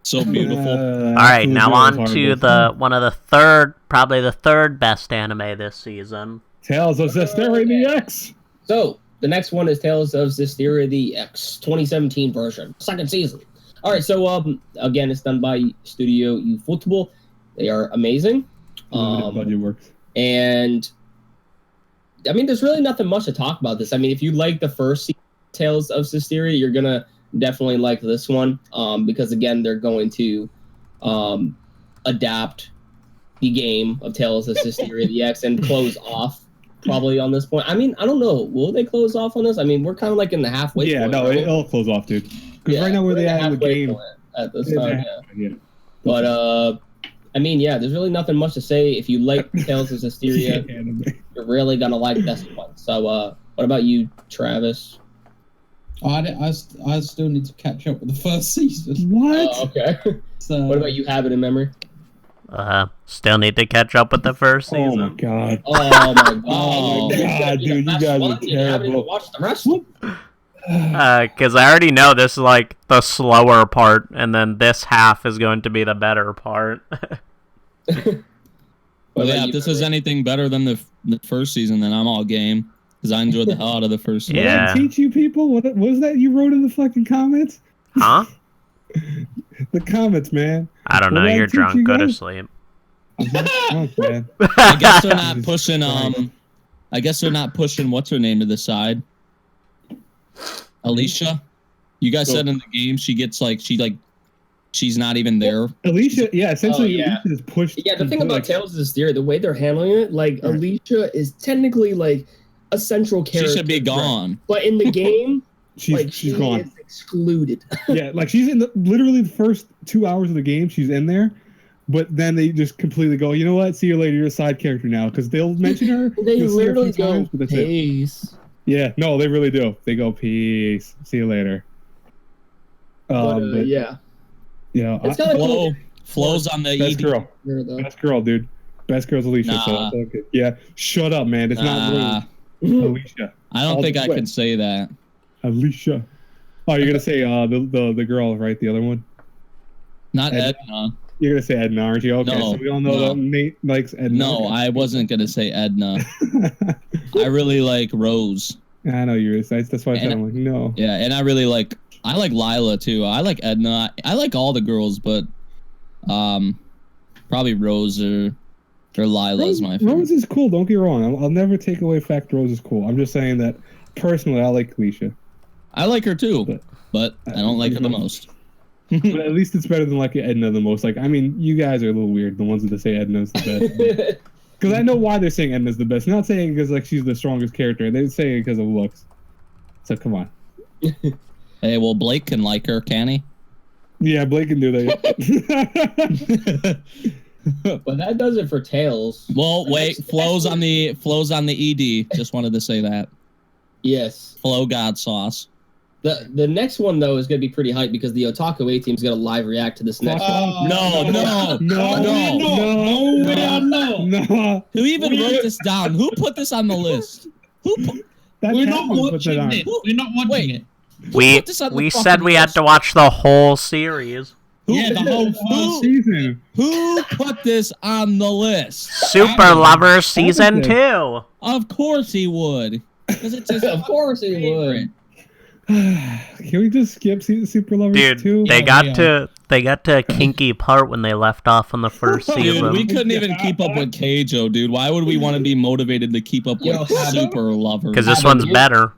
So beautiful. Alright, now on to probably the third best anime this season. Tales of Zestiria the X. So the next one is Tales of Zestiria the X 2017 version, second season. All right, so again, it's done by Studio Ufotable. They are amazing. Limited budget works. And I mean, there's really nothing much to talk about this. I mean, if you like the first season of Tales of Zestiria, you're gonna definitely like this one, because again, they're going to adapt the game of Tales of Zestiria the X and close off probably on this point. I mean, I don't know. Will they close off on this? I mean, we're kind of like in the halfway Yeah, point. no, right? it'll close off, dude. Because right now we're where they in the at in the halfway game. point at this time, yeah. Yeah. But I mean, yeah, there's really nothing much to say. If you like Tales of Zestiria, you're really gonna like this one. So, what about you, Travis? I still need to catch up with the first season. What? Okay. So What about you? Have it in memory? Still need to catch up with the first Oh season. my god. Oh my god! Oh my God, dude, you guys are You haven't even terrible. watched the rest. Because I already know this is like the slower part, and then this half is going to be the better part. Well, yeah, if this is anything better than the first season, then I'm all game. Because I enjoyed the hell out of the first season. What did Yeah. I teach you people? What was that you wrote in the fucking comments? Huh? The comments, man. I don't know. What did I You're teach drunk. you Go to guys? sleep. I'm not drunk, man. I guess they're not Jesus pushing. Christ. I guess they're not pushing. What's her name to the side? Alicia. You guys said in the game she's not even there. Alicia, yeah, essentially, Oh, yeah. Alicia is pushed. Yeah, the thing to, about like, Tales of Zestiria, the way they're handling it, like Alicia is technically like a central character. She should be gone. But in the game, she's she gone. is excluded. Yeah, like she's in literally the first 2 hours of the game. She's in there, but then they just completely go. You know what? See you later. You're a side character now because they'll mention her. They you'll see her a literally few go, times, but that's it. peace. Yeah, no, they really do. They go peace. See you later. But Yeah. yeah, It's kind of cool. Flo's on the best ED. girl, best girl, dude. Best girl's Alicia. So Nah. it's okay. Yeah, shut up, man. It's not Nah, rude. Alicia. I don't All think the I way. can say that. Alicia. Oh, you're gonna say the girl, right? The other one. Not Ed- Edna. You're gonna say Edna, aren't you? Okay, No, so we all know no. that Nate likes Edna. No, I wasn't gonna say Edna. I really like Rose. I know you're. That's why I said And- I'm like no. Yeah, and I like Lila too. I like Edna. I like all the girls, but probably Rose or Lila is my favorite. Rose is cool. Don't get me wrong. I'll never take away fact Rose is cool. I'm just saying that personally, I like Alicia, I like her too, but I don't like her the most. but at least it's better than like Edna the most. Like, I mean, you guys are a little weird. The ones that say Edna's the best. Because I know why they're saying Edna's the best. Not saying because like she's the strongest character. They're saying it because of looks. So come on. Hey, well, Blake can like her, can he? Yeah, Blake can do that. But that does it for Tails. Well, wait, flows on the ED. Just wanted to say that. Yes. Flow God sauce. The next one though is gonna be pretty hype because the Otaku A team's gonna live react to this next one. No. Who even wrote this down? Who put this on the list? We're not watching it. We're not watching it. We said we had to watch the whole series. The whole season. Who put this on the list? Super Lovers Season 2. Of course he would. Because it's his Of course he would. Can we just skip Super Lovers Dude, 2? they got to a kinky part when they left off on the first season. Dude, we couldn't even keep up with Keijo, dude. Why would we want to be motivated to keep up with Super Lovers? Because this one's better.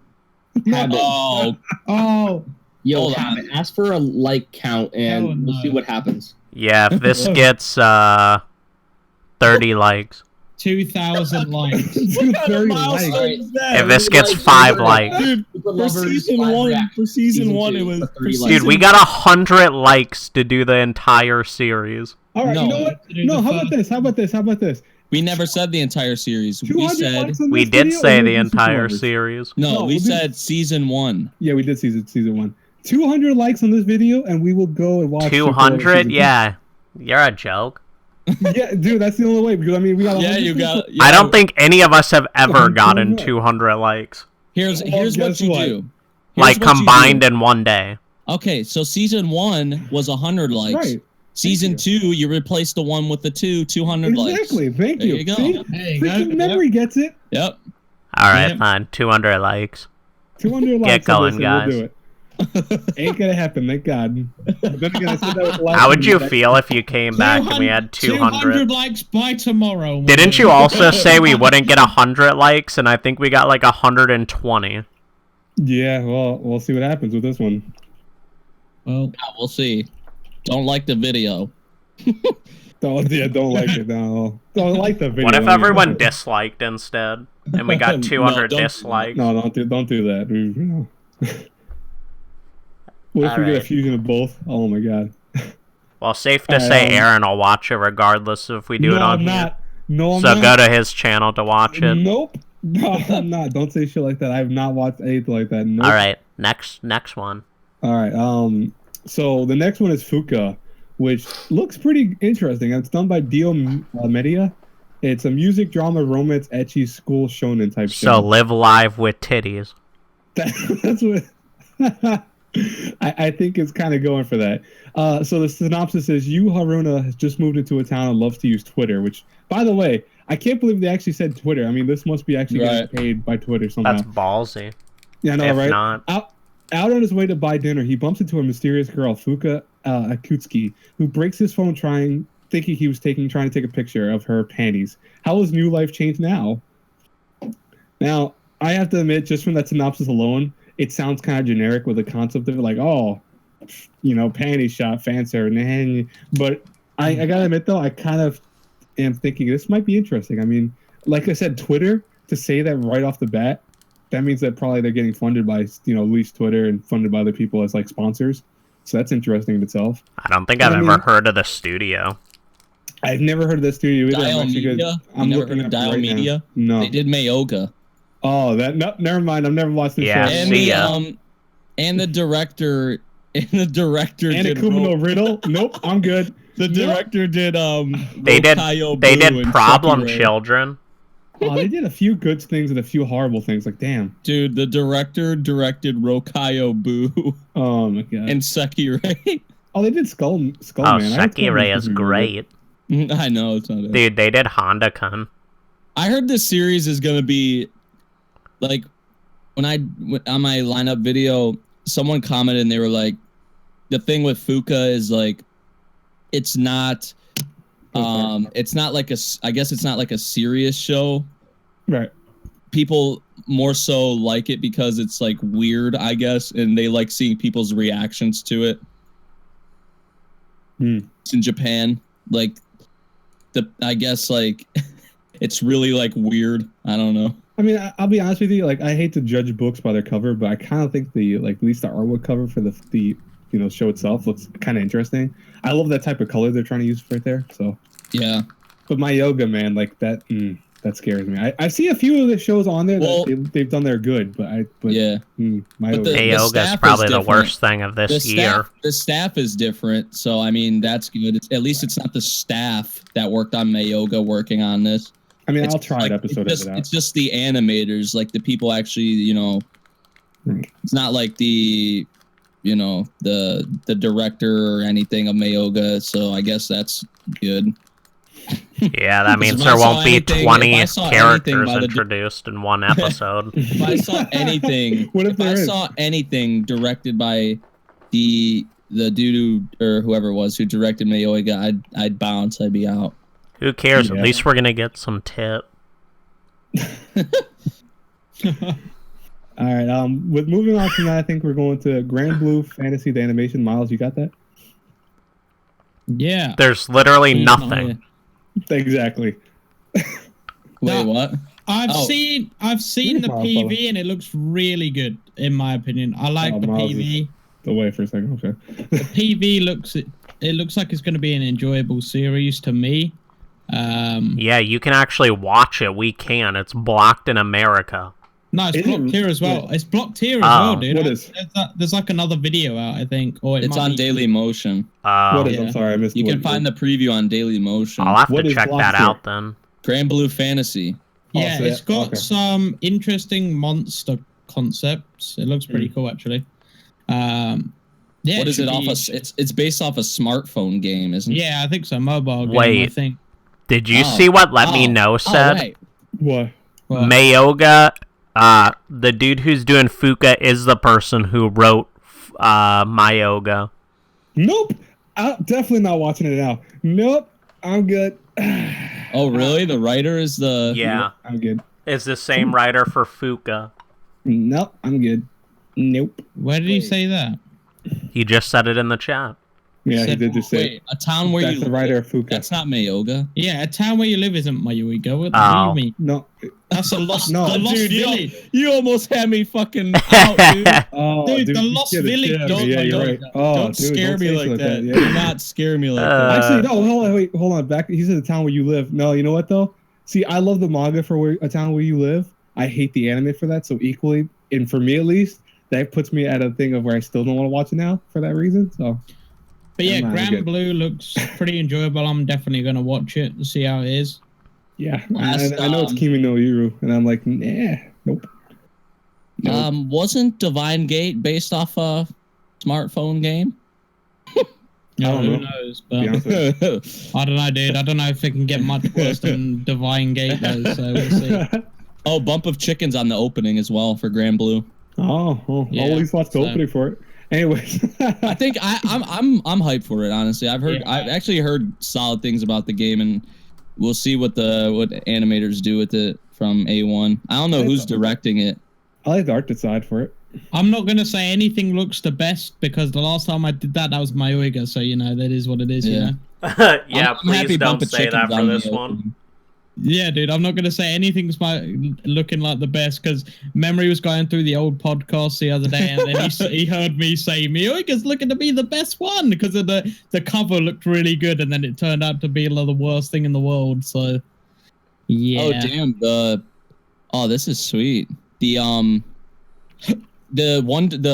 Yo, Habit, ask for a like count and we'll see what happens. Yeah, if this gets 30 likes. 2,000 likes. 30 likes. If this gets 5 likes. Dude, for season one, it was... Dude, we got 100 likes to do the entire series. All right, you know what? No, how about this? We never said the entire series. We did say the entire series. No, we said season 1. Yeah, we did season 1. 200 likes on this video, and we will go and watch. 200? Yeah, you're a joke. Yeah, dude, that's the only way. Because I mean, we got. I don't think any of us have ever gotten 200 likes. Here's what you do. Like combined in one day. Okay, so season 1 was 100 likes. Right. Season 2, you replaced the one with the 200 likes. Exactly. Thank you. There you go. See? Freaking memory gets it. Yep. All right, fine. 200 likes. 200 likes. Get going, guys. We'll do it. Ain't gonna happen, thank God. How would you feel if you came back and we had 200 likes by tomorrow? Didn't you also say we wouldn't get 100 likes, and I think we got like 120? Yeah, well, we'll see what happens with this one. Well, we'll see. Don't like the video. Don't like it. No, don't like the video. What if everyone disliked instead, and we got 200 dislikes? No, don't do that. What if we get a fusion of both? Oh my God. Well, safe to say Aaron will watch it regardless if we do it on here. No, I'm not. So go to his channel to watch it. Nope. No, I'm not. Don't say shit like that. I have not watched anything like that. Nope. All right, next one. All right. So the next one is Fuuka, which looks pretty interesting. It's done by Dio Media. It's a music, drama, romance, ecchi, school shonen type show. So live live with titties. That's what... I think it's kind of going for that. So the synopsis is Yu Haruna has just moved into a town and loves to use Twitter, which, by the way, I can't believe they actually said Twitter. I mean, this must be actually getting paid by Twitter somehow. That's ballsy. Yeah, no, if right? Not. Out on his way to buy dinner, he bumps into a mysterious girl, Fuuka Akutsuki, who breaks his phone thinking he was trying to take a picture of her panties. How has new life changed now? Now, I have to admit, just from that synopsis alone, it sounds kind of generic with the concept of it, like, oh, panty shot, fan service. But I gotta admit, though, I kind of am thinking this might be interesting. I mean, like I said, Twitter, to say that right off the bat, that means that probably they're getting funded by, at least Twitter and funded by other people as, like, sponsors. So that's interesting in itself. I don't think I've ever heard of the studio. I've never heard of this studio either. Dial Media? I'm never heard of Dial Media? No. They did Mayoga. Oh, never mind. I've never watched the show. And the director did Akuma no Riddle. Nope, I'm good. The director did They did Problem Children. Oh, they did a few good things and a few horrible things. Like, damn. Dude, the director directed Rokayo Boo. Oh my God. And Sekirei. Oh, they did Skull Man. Sekirei is great. I know it's not. Dude, they did Honda-kun. I heard this series is gonna be. Like, on my lineup video, someone commented and they were like, the thing with Fuuka is like, it's not like I guess it's not like a serious show. Right. People more so like it because it's like weird, I guess, and they like seeing people's reactions to it. It's in Japan. Like, I guess like, it's really like weird. I don't know. I mean, I'll be honest with you. Like, I hate to judge books by their cover, but I kind of think at least the artwork cover for the show itself looks kind of interesting. I love that type of color they're trying to use right there. So yeah. But my yoga, man, like that. That scares me. I see a few of the shows on there that they've done their good, but yeah. My yoga is probably the worst thing of this year. The staff is different, so I mean that's good. At least it's not the staff that worked on Mayoga working on this. I mean, I'll try an episode of it out. It's just the animators, like the people actually, It's not like the the director or anything of Mayoga. So I guess that's good. Yeah, that means there won't be 20 characters introduced in one episode. If I saw anything directed by the dude or whoever it was who directed Mayoga, I'd bounce. I'd be out. Who cares? Yeah. At least we're gonna get some tip. All right. With moving on from that, I think we're going to Granblue Fantasy, the animation. Miles, you got that? Yeah. There's literally nothing. Exactly. Wait, what? I've seen the PV and it looks really good in my opinion. I like the PV. Wait for a second, okay. The PV looks like it's going to be an enjoyable series to me. Yeah, you can actually watch it. We can. It's blocked in America. No, it's blocked here as well. It's blocked here as well, dude. What is? There's like another video out, I think. Or it's on Daily Motion. What is? I'm sorry, I missed. You can find the preview on Daily Motion. I'll have to check that out then. Granblue Fantasy. Yeah, it's got some interesting monster concepts. It looks pretty cool, actually. Yeah. What is it off of? It's based off a smartphone game, isn't it? Yeah, I think so. Mobile game. Wait, I think. Did you see what Let Me Know said? Right. What? Mayoga. The dude who's doing Fuuka is the person who wrote Mayoga. Nope. I'm definitely not watching it now. Nope. I'm good. Oh, really? The writer is the... Yeah. I'm good. It's the same writer for Fuuka. Nope. I'm good. Nope. Where did he say that? He just said it in the chat. Yeah, he did just say... Wait, a town where that's the writer of Fuuka. That's not Mayoga. Yeah, a town where you live isn't Mayoga. What do you mean? No. That's a lost, the lost village. You almost had me fucking out, dude. Dude, the lost village. Don't scare me like that. Yeah. Do not scare me like that. Actually, no. Hold on. Back. He said the town where you live. No, you know what though? See, I love the manga for a town where you live. I hate the anime for that. So equally, and for me at least, that puts me at a thing of where I still don't want to watch it now for that reason. So. But yeah, Granblue looks pretty enjoyable. I'm definitely gonna watch it and see how it is. Yeah, I know it's Kimi no Iru, and I'm like, nah, nope. Wasn't Divine Gate based off a smartphone game? I don't Who know. knows? But I don't know, dude. I don't know if it can get much worse than Divine Gate does. So we'll see. Oh, Bump of Chicken's on the opening as well for Granblue. Oh, yeah, I'll at least watch the opening for it. Anyways, I think I'm hyped for it. Honestly, I've actually heard solid things about the game, and we'll see what animators do with it from A1. I don't know who's directing it. I like the art side for it. I'm not gonna say anything looks the best because the last time I did that was Mayoga, so that is what it is. Yeah. Yeah, please don't say that for this one. Yeah, dude, I'm not going to say anything's looking like the best because Memory was going through the old podcast the other day and then he heard me say, Miyoga's looking to be the best one because of the cover looked really good and then it turned out to be the worst thing in the world, so yeah. Oh, damn, this is sweet. The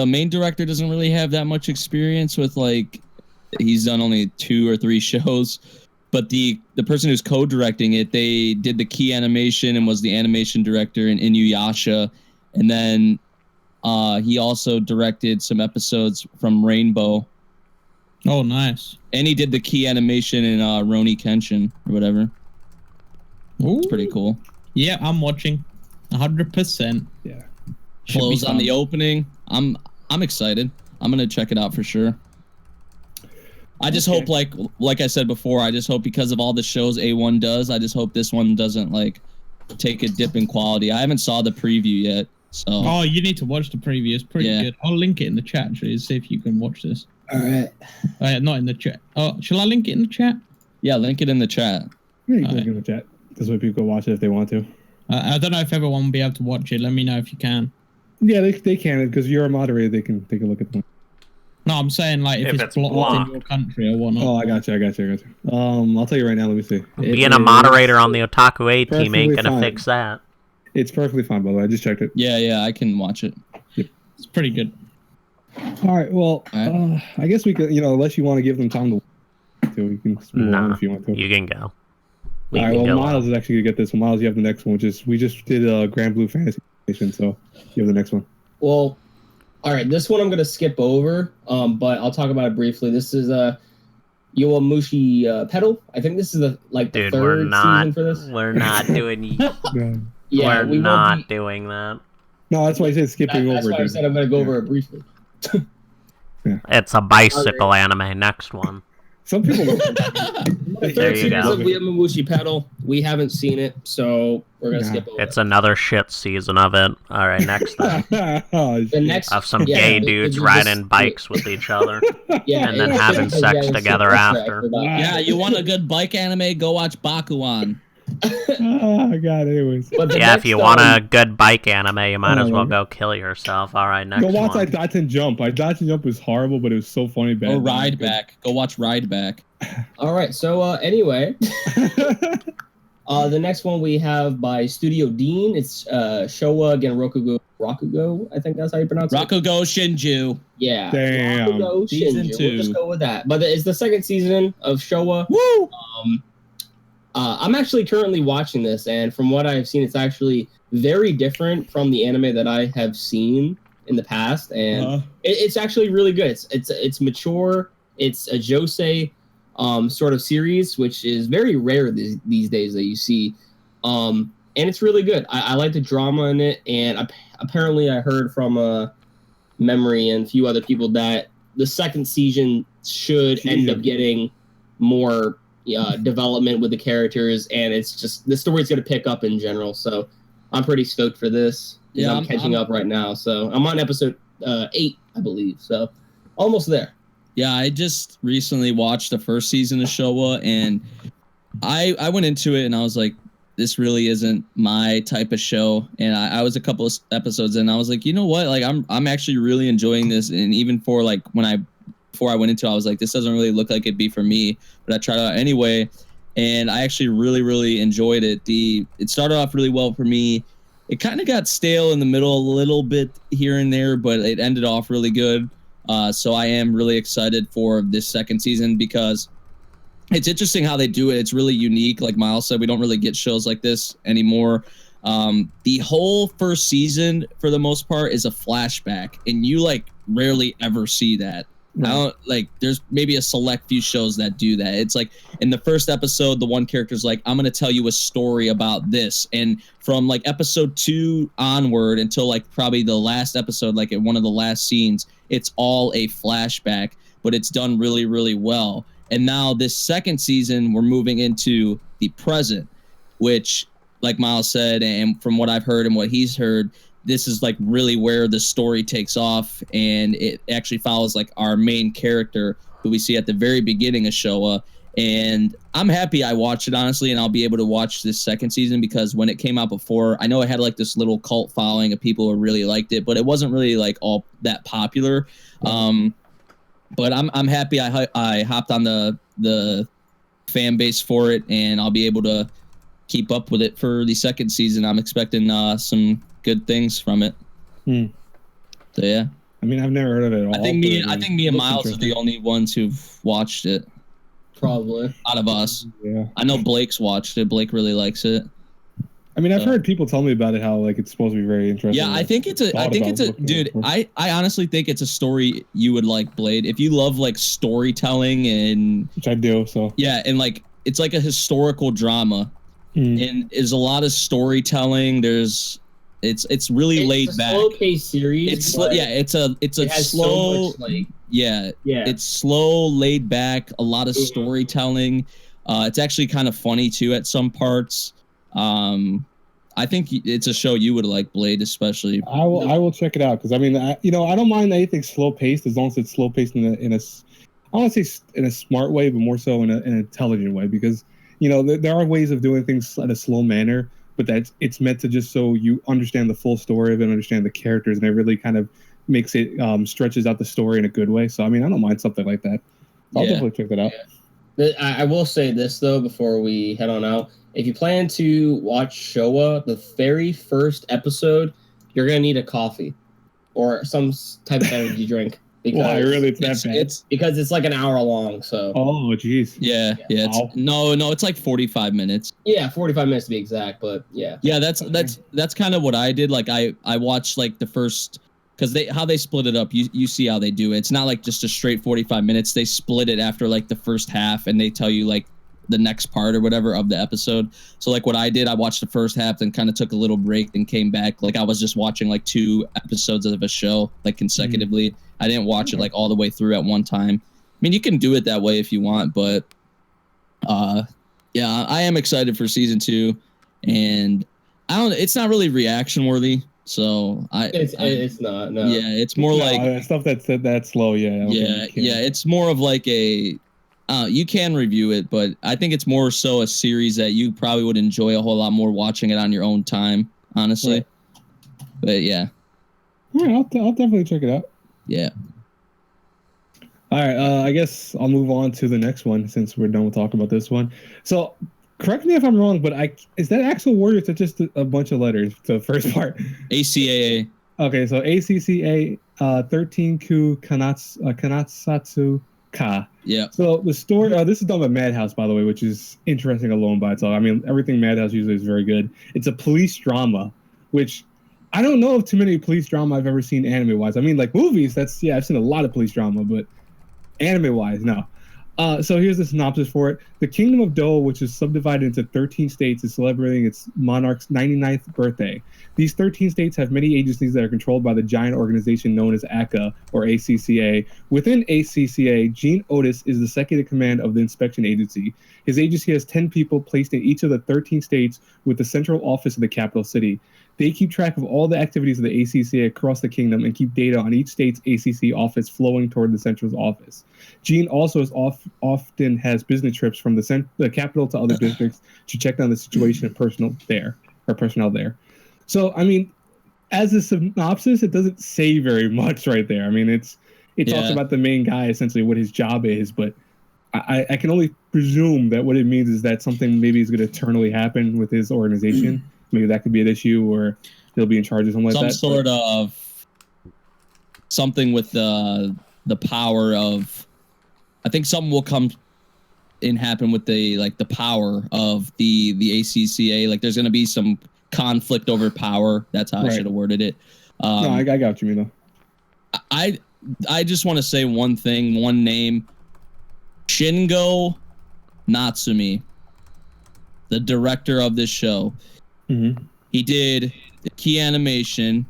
main director doesn't really have that much experience with, he's done only 2 or 3 shows. But the person who's co-directing it, they did the key animation and was the animation director in Inuyasha. And then he also directed some episodes from Rainbow. Oh, nice. And he did the key animation in Roni Kenshin or whatever. Ooh. It's pretty cool. Yeah, I'm watching. 100%. Yeah. Close on the opening. I'm excited. I'm going to check it out for sure. I just hope, like I said before, I just hope because of all the shows A1 does, I just hope this one doesn't, take a dip in quality. I haven't saw the preview yet, so... Oh, you need to watch the preview. It's pretty good. I'll link it in the chat, actually, to see if you can watch this. All right. Not in the chat. Oh, shall I link it in the chat? Yeah, link it in the chat. Yeah, you can link it in the chat. This way people can watch it if they want to. I don't know if everyone will be able to watch it. Let me know if you can. Yeah, they can, because you're a moderator. They can take a look at them. No, I'm saying like if it's blocked in your country or whatnot. Oh, I got you. I'll tell you right now. Let me see. Being a moderator on the Otaku A team ain't gonna fix that. It's perfectly fine, by the way. I just checked it. Yeah, I can watch it. Yep. It's pretty good. All right. Well, I guess we could. Unless you want to give them time to, we can move on if you want to. You can go. All right. Well, Miles is actually gonna get this one. Miles, you have the next one, which is we just did Granblue Fantasy, so you have the next one. Well, all right. This one I'm gonna skip over, but I'll talk about it briefly. This is Yowamushi Pedal. I think this is the third season for this. We're not doing. Yeah, we're not doing that. No, that's why I said skipping over. That's why I said I'm gonna go over it briefly. It's a bicycle anime. Next one. Some people. The third series of Yowamushi Pedal. We haven't seen it, so we're gonna skip over. It's another shit season of it. All right, next then. The next of some gay dudes riding bikes with each other, and then having sex together after. Yeah, you want a good bike anime? Go watch Bakuan. Oh god, anyways. If you want a good bike anime, you might as well go kill yourself. All right, next go watch one. Dodge and Jump. Dodge and Jump was horrible, but it was so funny. Go Ride Back. Go watch Ride Back. All right, so anyway, the next one we have by Studio Dean. It's Showa Rakugo. I think that's how you pronounce it. Rakugo Shinju. Yeah. Damn. Rakugo Season Shinju. 2. We'll just go with that. But it's the second season of Showa. Woo! I'm actually currently watching this, and from what I've seen, it's actually very different from the anime that I have seen in the past, and it's actually really good. It's mature. It's a josei sort of series, which is very rare these days that you see, and it's really good. I like the drama in it, and apparently I heard from Memory and a few other people that the second season should end up getting more development with the characters, and it's just the story's going to pick up in general. So I'm pretty stoked for this. Yeah, I'm catching up right now. So I'm on episode 8, I believe. So almost there. Yeah, I just recently watched the first season of Showa, and I went into it and I was like, this really isn't my type of show. And I was a couple of episodes in, and I was like, you know what? Like I'm actually really enjoying this. And even for like before I went into it, I was like, this doesn't really look like it'd be for me, but I tried it out anyway, and I actually really, really enjoyed it. It started off really well for me. It kind of got stale in the middle a little bit here and there, but it ended off really good. So I am really excited for this second season because it's interesting how they do it. It's really unique. Like Miles said, we don't really get shows like this anymore. The whole first season, for the most part, is a flashback, and you like rarely ever see that. I don't there's maybe a select few shows that do that. It's like in the first episode, the one character's like, I'm going to tell you a story about this. And from like episode 2 onward until like probably the last episode, like in one of the last scenes, it's all a flashback, but it's done really, really well. And now this second season, we're moving into the present, which like Miles said, and from what I've heard and what he's heard, this is like really where the story takes off, and it actually follows like our main character who we see at the very beginning of Showa. And I'm happy I watched it, honestly, and I'll be able to watch this second season because when it came out before, I know it had like this little cult following of people who really liked it, but it wasn't really like all that popular. But I'm happy I hopped on the fan base for it, and I'll be able to keep up with it for the second season. I'm expecting some good things from it. So yeah, I mean, I've never heard of it at all. I think me and Miles are the only ones who've watched it, probably out of us. Yeah, I know Blake's watched it. Blake really likes it. I mean, I've heard people tell me about it, how like it's supposed to be very interesting. Yeah, I think it's a dude. I honestly think it's a story you would like, Blade, if you love like storytelling, and which I do. So yeah, and like it's like a historical drama, and there's a lot of storytelling. It's really laid back. Slow paced series. It's slow. So much, it's slow, laid back. A lot of storytelling. It's actually kind of funny too at some parts. I think it's a show you would like, Blade, especially. I will check it out because I mean, I don't mind anything slow paced as long as it's slow paced in a I don't want to say in a smart way, but more so in an intelligent way, because there are ways of doing things in a slow manner, but it's meant to just so you understand the full story of it, understand the characters, and it really kind of makes it stretches out the story in a good way. So I mean, I don't mind something like that. I'll definitely check that out. Yeah. I will say this though before we head on out. If you plan to watch Showa, the very first episode, you're gonna need a coffee or some type of energy drink. Because why really? It's that bad? Because it's like an hour long. So. Oh, jeez. Yeah. No, it's like 45 minutes. Yeah, 45 minutes to be exact. But yeah. Yeah, that's kind of what I did. Like I watched like the first, because how they split it up. You see how they do it. It's not like just a straight 45 minutes. They split it after like the first half, and they tell you like the next part or whatever of the episode. So like what I did, I watched the first half, then kind of took a little break and came back. Like I was just watching like 2 episodes of a show like consecutively. I didn't watch it like all the way through at one time. I mean, you can do it that way if you want, but yeah, I am excited for season 2, and it's not really reaction worthy. So it's not. No. Yeah, it's more like stuff that's slow. Yeah. It's more of like a. You can review it, but I think it's more so a series that you probably would enjoy a whole lot more watching it on your own time, honestly. Right. But yeah. All right, I'll definitely check it out. Yeah. All right, I guess I'll move on to the next one since we're done with talking about this one. So, correct me if I'm wrong, but is that actual word or is it just a bunch of letters, the first part? ACCA. Okay, so ACCA 13Ku Kanatsatsu Ka. Yeah. So the story, this is done by Madhouse, by the way, which is interesting alone by itself. I mean, everything Madhouse usually is very good. It's a police drama, which I don't know of too many police drama I've ever seen anime-wise. I mean, like movies, I've seen a lot of police drama, but anime-wise, no. So here's the synopsis for it. The Kingdom of Do, which is subdivided into 13 states, is celebrating its monarch's 99th birthday. These 13 states have many agencies that are controlled by the giant organization known as ACCA, or ACCA. Within ACCA, Gene Otis is the second in command of the inspection agency. His agency has 10 people placed in each of the 13 states with the central office in the capital city. They keep track of all the activities of the ACCA across the kingdom and keep data on each state's ACC office flowing toward the central's office. Gene also often has business trips from the capital to other districts to check on the situation of personnel there. So, I mean, as a synopsis, it doesn't say very much right there. I mean, it talks about the main guy, essentially what his job is, but I can only presume that what it means is that something maybe is going to eternally happen with his organization. Maybe that could be an issue, or he'll be in charge of something like that. Some sort of something with the power of. I think something will come and happen with the power of the ACCA. Like there's going to be some conflict over power. That's how I should have worded it. No, I got what you mean though. I just want to say one thing, one name. Shingo Natsumi, the director of this show. Mm-hmm. He did the key animation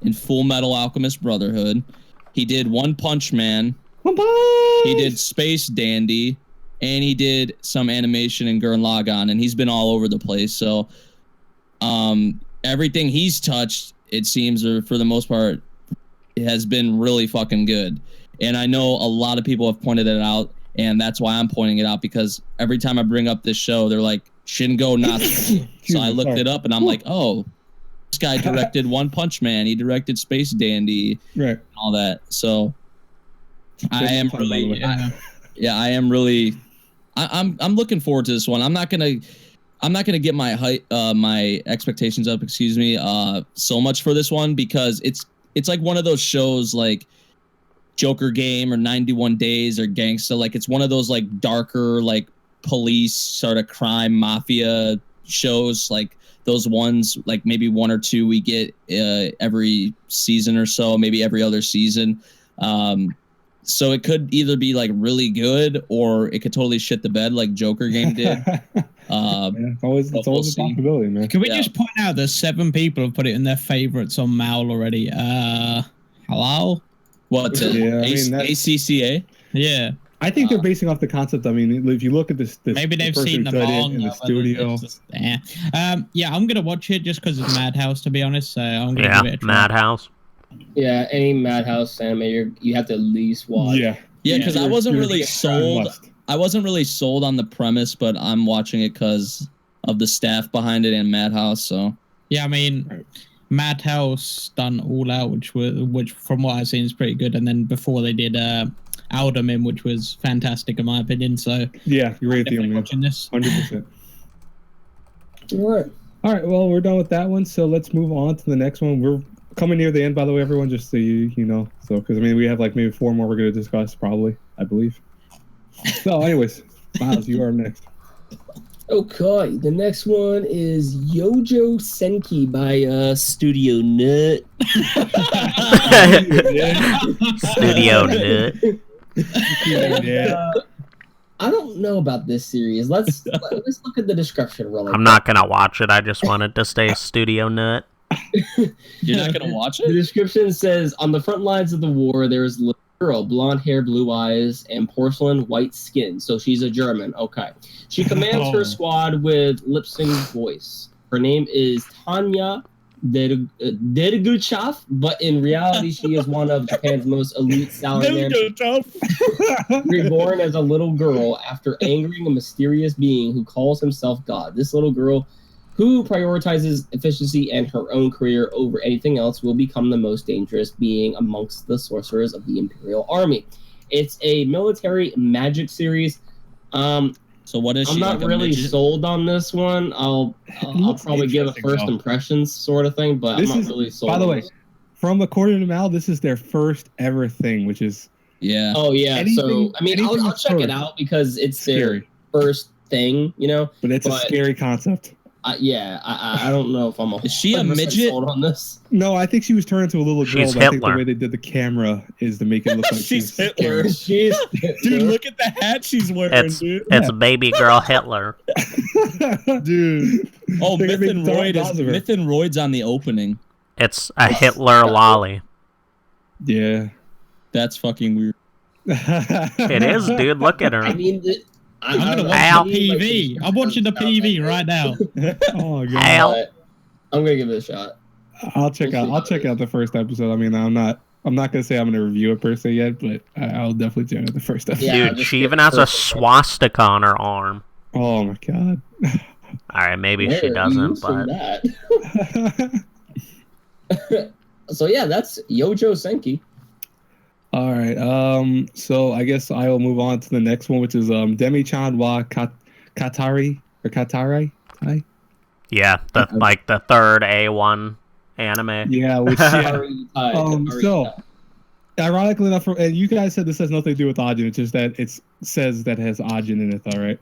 in Full Metal Alchemist Brotherhood. He did One Punch Man. He did Space Dandy, and he did some animation in Gurren Lagann, and he's been all over the place. So, everything he's touched, it seems, or for the most part, has been really fucking good. And I know a lot of people have pointed it out, and that's why I'm pointing it out, because every time I bring up this show, they're like, Shingo Natsumi. So I looked it up, and I'm like, oh, this guy directed One Punch Man. He directed Space Dandy, right? All that. So I am really, I am really, I'm looking forward to this one. I'm not gonna get my expectations up, so much for this one, because it's like one of those shows like Joker Game or 91 Days or Gangsta. Like it's one of those like darker, like police sort of crime mafia shows, like those ones, like maybe 1 or 2 we get every season or so, maybe every other season. So it could either be like really good, or it could totally shit the bed like Joker Game did. It's always a possibility, man. Can we just point out that 7 people have put it in their favorites on Maul already? Hello? What? ACCA? Yeah. I think they're basing off the concept. I mean, if you look at this maybe they've seen the manga in the studio. I'm gonna watch it just because it's Madhouse, to be honest. So I'm gonna give it a try. Madhouse. Yeah, any Madhouse anime, you have to at least watch. Yeah, because I wasn't really sold. I wasn't really sold on the premise, but I'm watching it because of the staff behind it and Madhouse. So yeah, I mean, Madhouse done All Out, which from what I've seen is pretty good, and then before they did Alderman, which was fantastic in my opinion. So yeah, you're right there, man. Watching this, 100%. All right. Well, we're done with that one, so let's move on to the next one. We're coming near the end, by the way, everyone. Just so you know, so because I mean we have like maybe 4 more we're going to discuss, probably, I believe. So, anyways, Miles, you are next. Okay, the next one is Yojo Senki by Studio Nut. Studio Nut. I don't know about this series. Let's look at the description really. I'm not gonna watch it. I just wanted to stay Studio Nut. You're not gonna watch it? The description says, on the front lines of the war, there's a little girl, blonde hair, blue eyes, and porcelain white skin. So she's a German. Okay. She commands her squad with lip sync voice. Her name is Tanya Derguchov, but in reality, she is one of Japan's most elite salarymen. Reborn as a little girl after angering a mysterious being who calls himself God. This little girl, who prioritizes efficiency and her own career over anything else, will become the most dangerous being amongst the sorcerers of the Imperial Army. It's a military magic series. So what is she? I'm not really sold on this one. I'll probably give a first impressions sort of thing, but I'm not really sold. By the way, from according to Mal, this is their first ever thing, which is Oh yeah. So I mean, I'll check it out because it's their first thing, you know. But it's a scary concept. I don't know if I'm Is she a midget sold on this? No, I think she was turned into a little girl. She's but I think the way they did the camera is to make it look like she's Hitler. Dude, look at the hat she's wearing, dude. It's baby girl Hitler. Dude. Oh, Myth and Roid's on the opening. It's a Hitler lolly. Yeah. That's fucking weird. It is, dude. Look at her. I mean, I'm gonna watch the PV. I'm watching the PV right now. Oh god. I'm gonna give it a shot. I'll check out the first episode. I mean, I'm not gonna say I'm gonna review it per se yet, but I'll definitely check out the first episode. Dude, she even has a swastika on her arm. Oh my god. All right, maybe she doesn't, but. So yeah, that's Yojo Senki. All right. So I guess I will move on to the next one, which is Demi-chan wa Katari or Katare. Yeah, the third A1 anime. Yeah, which so ironically enough, and you guys said this has nothing to do with Ajin. It's just that it says that it has Ajin in it, though, right?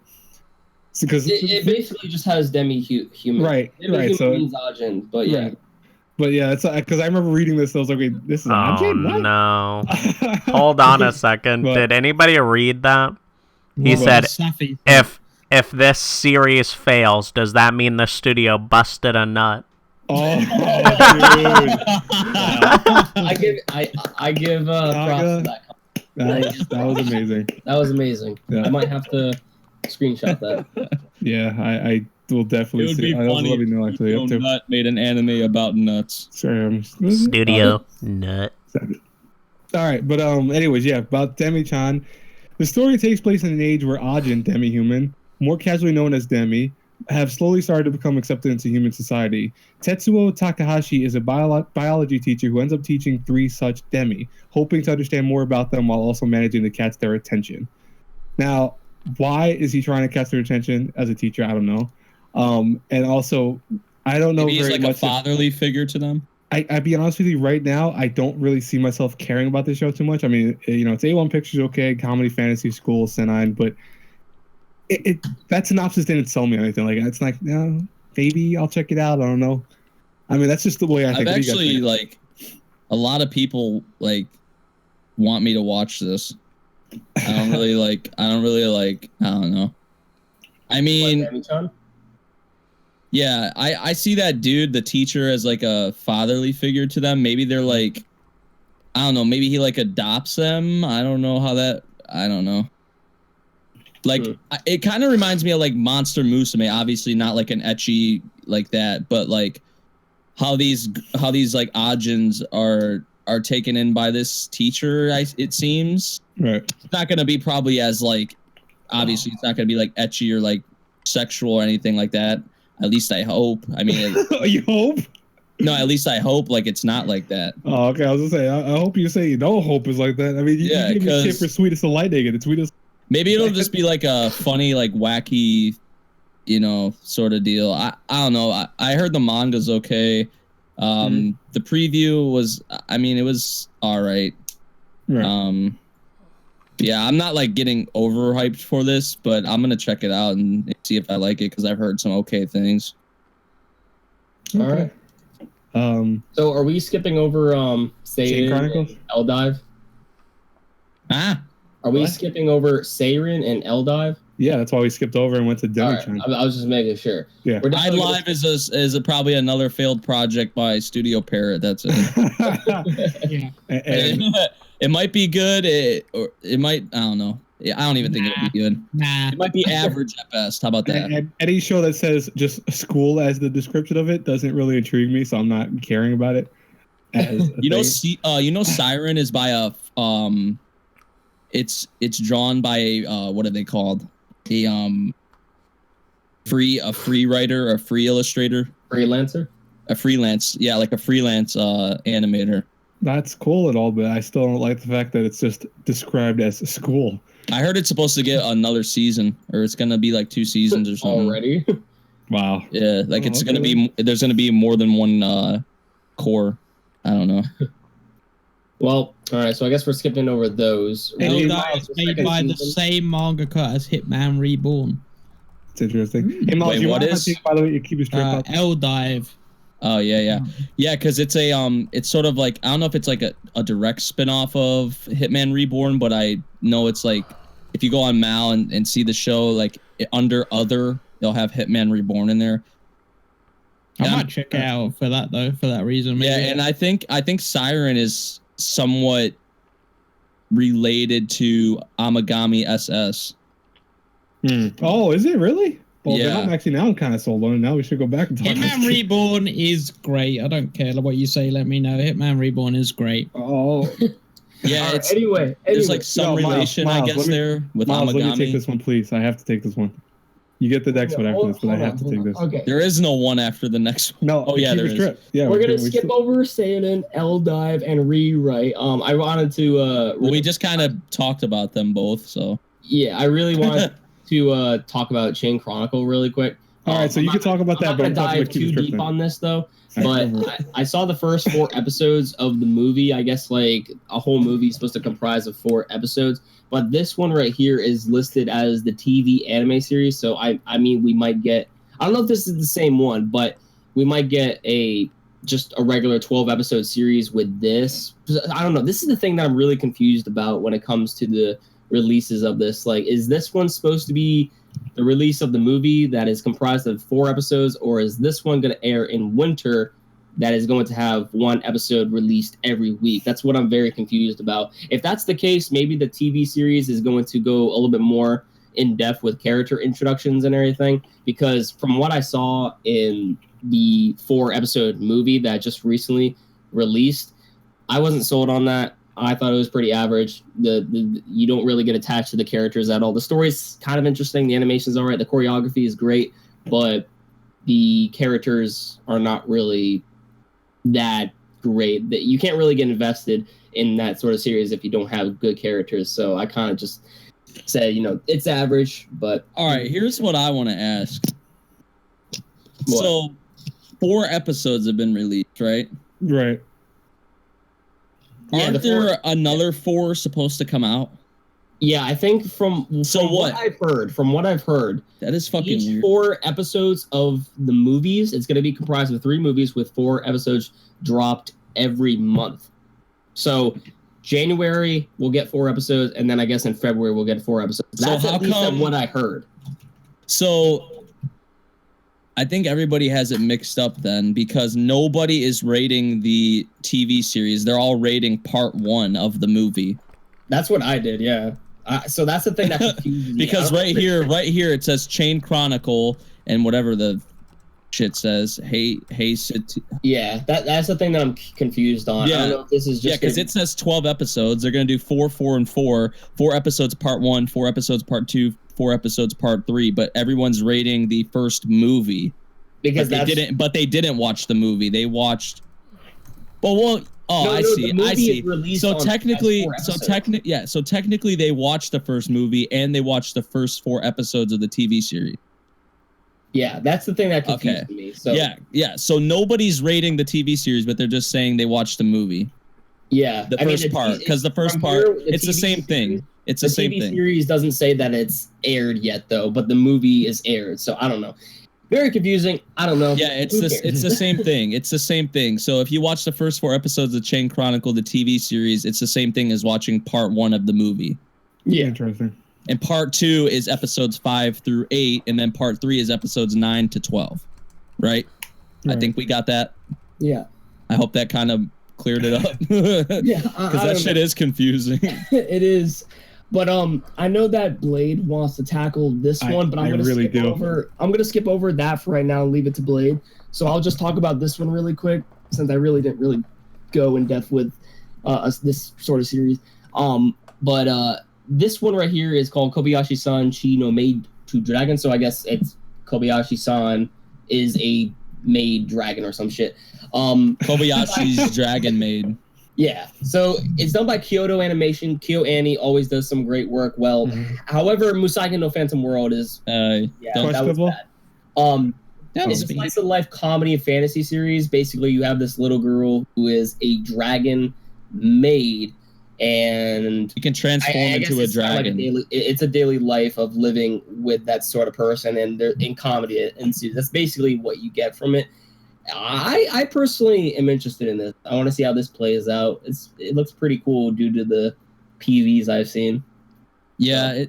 Because it basically just has demi-human. Right. So means Ajin, but yeah. Right. But yeah, it's because I remember reading this. I was like, "Wait, this is Ajin? What?" No. Hold on a second. Did anybody read that? He said, "If this series fails, does that mean the studio busted a nut?" Oh, dude! I give props to that. That was amazing. That was amazing. Yeah. I might have to screenshot that. Yeah, I will definitely see. I was letting know actually. Nut made an anime about nuts. Sorry, Studio Nut. All right, but anyways, yeah, about Demi-chan. The story takes place in an age where Ajin, demi-human, more casually known as Demi, have slowly started to become accepted into human society. Tetsuo Takahashi is a biology teacher who ends up teaching 3 such Demi, hoping to understand more about them while also managing to catch their attention. Now, why is he trying to catch their attention as a teacher? I don't know. And also, I don't know Maybe very he's much. He's like a fatherly figure to them. I'd be honest with you, right now, I don't really see myself caring about this show too much. I mean, it's A1 Pictures, okay, comedy, fantasy, school, Senine, but that synopsis didn't sell me or anything. Like, it's like, no, maybe I'll check it out. I don't know. I mean, that's just the way I think. I've actually, like, a lot of people, like, want me to watch this. I don't know. I mean, yeah, I see that dude, the teacher, as like a fatherly figure to them. Maybe they're like, I don't know, maybe he like adopts them. I don't know. Like, it kind of reminds me of like Monster Musume. Obviously not like an ecchi like that, but like how these like Ajins are taken in by this teacher, it seems. Right. It's not gonna be probably as like, obviously it's not gonna be like ecchi or like sexual or anything like that. At least I hope. I mean, you hope? No, at least I hope like it's not like that. Oh, okay. I was gonna say, I hope you say you don't hope it's like that. I mean, you gave me shit for Sweetest of Lightning, and it's Sweetest. Maybe it'll just be like a funny, like wacky, sort of deal. I don't know. I heard the manga's okay. The preview was, it was all right. Right. Yeah, I'm not like getting overhyped for this, but I'm gonna check it out and see if I like it because I've heard some okay things. All right. So are we skipping over Chain Chronicles? Eldive? Are we skipping over Seirin and Eldive? Yeah, that's why we skipped over and went to Demi-chan. Right. I was just making sure. Yeah. Live is probably another failed project by Studio Parrot. That's it. Yeah. And it might be good, or it might. I don't know. Yeah, I don't even think it'll be good. Nah. It might be average at best. How about that? And any show that says just school as the description of it doesn't really intrigue me, so I'm not caring about it. Siren is by a it's drawn by a what are they called? A free writer, a free illustrator, freelancer, a freelance animator. That's cool and all, but I still don't like the fact that it's just described as school. I heard it's supposed to get another season, or it's gonna be like 2 seasons or something. Already? Wow. Yeah, like gonna be. There's gonna be more than one core. I don't know. Well, all right. So I guess we're skipping over those. Eldive is made by the same mangaka as Hitman Reborn. It's interesting. Hey, Miles, Wait, you what want is? to by the way, you keep it straight up. Eldive. Oh yeah, because it's a it's sort of like, I don't know if it's like a direct spin-off of Hitman Reborn, but I know it's like if you go on Mal and see the show, like under other, they'll have Hitman Reborn in there. I might check it out for that though, for that reason. Maybe. Yeah, and I think Siren is somewhat related to Amagami SS. Oh, is it really? Well, yeah. Now I'm kind of sold on it. Now we should go back and talk. Hitman Reborn is great. I don't care what you say. Let me know. Hitman Reborn is great. Oh. Yeah, it's anyway. There's like some relation, Miles, I guess, there with Miles, Amagami. let me take this one, please. I have to take this one. You get the next one after this, but I have to take this. Okay. There is no one after the next one. No. Oh yeah, there is. Yeah, we're gonna skip over Seirin, Eldive, and Rewrite. I wanted to. Well, we just kind of talked about them both, so. Yeah, I really wanted to talk about Chain Chronicle really quick. All right, so you can talk about that, but I'm not gonna dive too deep on this though. But I saw the first 4 episodes of the movie. I guess like a whole movie is supposed to comprise of 4 episodes, but this one right here is listed as the TV anime series. So I mean, we might get. I don't know if this is the same one, but we might get just a regular 12 episode series with this. I don't know. This is the thing that I'm really confused about when it comes to the releases of this. Like, is this one supposed to be the release of the movie that is comprised of 4 episodes, or is this one going to air in winter that is going to have 1 episode released every week? That's what I'm very confused about. If that's the case, maybe the TV series is going to go a little bit more in depth with character introductions and everything, because from what I saw in the 4 episode movie that just recently released, I wasn't sold on that. I thought it was pretty average. You don't really get attached to the characters at all. The story's kind of interesting. The animation's all right. The choreography is great, but the characters are not really that great. You can't really get invested in that sort of series if you don't have good characters. So I kind of just say, it's average, but... All right, here's what I want to ask. What? So, 4 episodes have been released, right? Right. Aren't there another 4 supposed to come out? Yeah, I think from what I've heard, that is fucking each weird. 4 episodes of the movies, it's going to be comprised of 3 movies with 4 episodes dropped every month. So January we'll get 4 episodes, and then I guess in February we'll get 4 episodes. That's at least what I heard. So I think everybody has it mixed up then, because nobody is rating the TV series. They're all rating part 1 of the movie. That's what I did, yeah. So that's the thing that confuses me. Because right here it says Chain Chronicle and whatever the shit says. Yeah, that's the thing that I'm confused on. Yeah. I don't know if this is just because it says 12 episodes. They're gonna do 4, 4, and 4. 4 episodes part 1, 4 episodes part 2, 4 episodes part 3. But everyone's rating the first movie. because they didn't watch the movie. They watched. I see. So technically, they watched the first movie and they watched the first 4 episodes of the TV series. Yeah, that's the thing that confused me. So yeah. So nobody's rating the TV series, but they're just saying they watched the movie. Yeah, the first part, because the first part, it's the same thing. It's the same thing. The TV series doesn't say that it's aired yet, though, but the movie is aired. So I don't know. Very confusing. I don't know. Yeah, it's the same thing. It's the same thing. So if you watch the first 4 episodes of Chain Chronicle, the TV series, it's the same thing as watching part 1 of the movie. Yeah, interesting. And part 2 is episodes 5 through 8, and then part 3 is episodes 9 to 12. Right? I think we got that. Yeah. I hope that kind of cleared it up. Yeah, because that shit is confusing. It is. But I know that Blade wants to tackle this one, but I'm gonna skip over that for right now and leave it to Blade. So I'll just talk about this one really quick, since I really didn't really go in depth with this sort of series. But this one right here is called Kobayashi-san Chi no Maid to Dragon. So I guess it's Kobayashi-san is a maid dragon or some shit. Kobayashi's Dragon Maid. Yeah, so it's done by Kyoto Animation. Kyo Annie always does some great work. Well, however, Musashi no Phantom World is that was bad. It's a slice of life comedy and fantasy series. Basically, you have this little girl who is a dragon maid, and you can transform into a dragon. It's a daily life of living with that sort of person, and they're in comedy ensues. That's basically what you get from it. I personally am interested in this. I want to see how this plays out. It looks pretty cool due to the PVs I've seen. Yeah,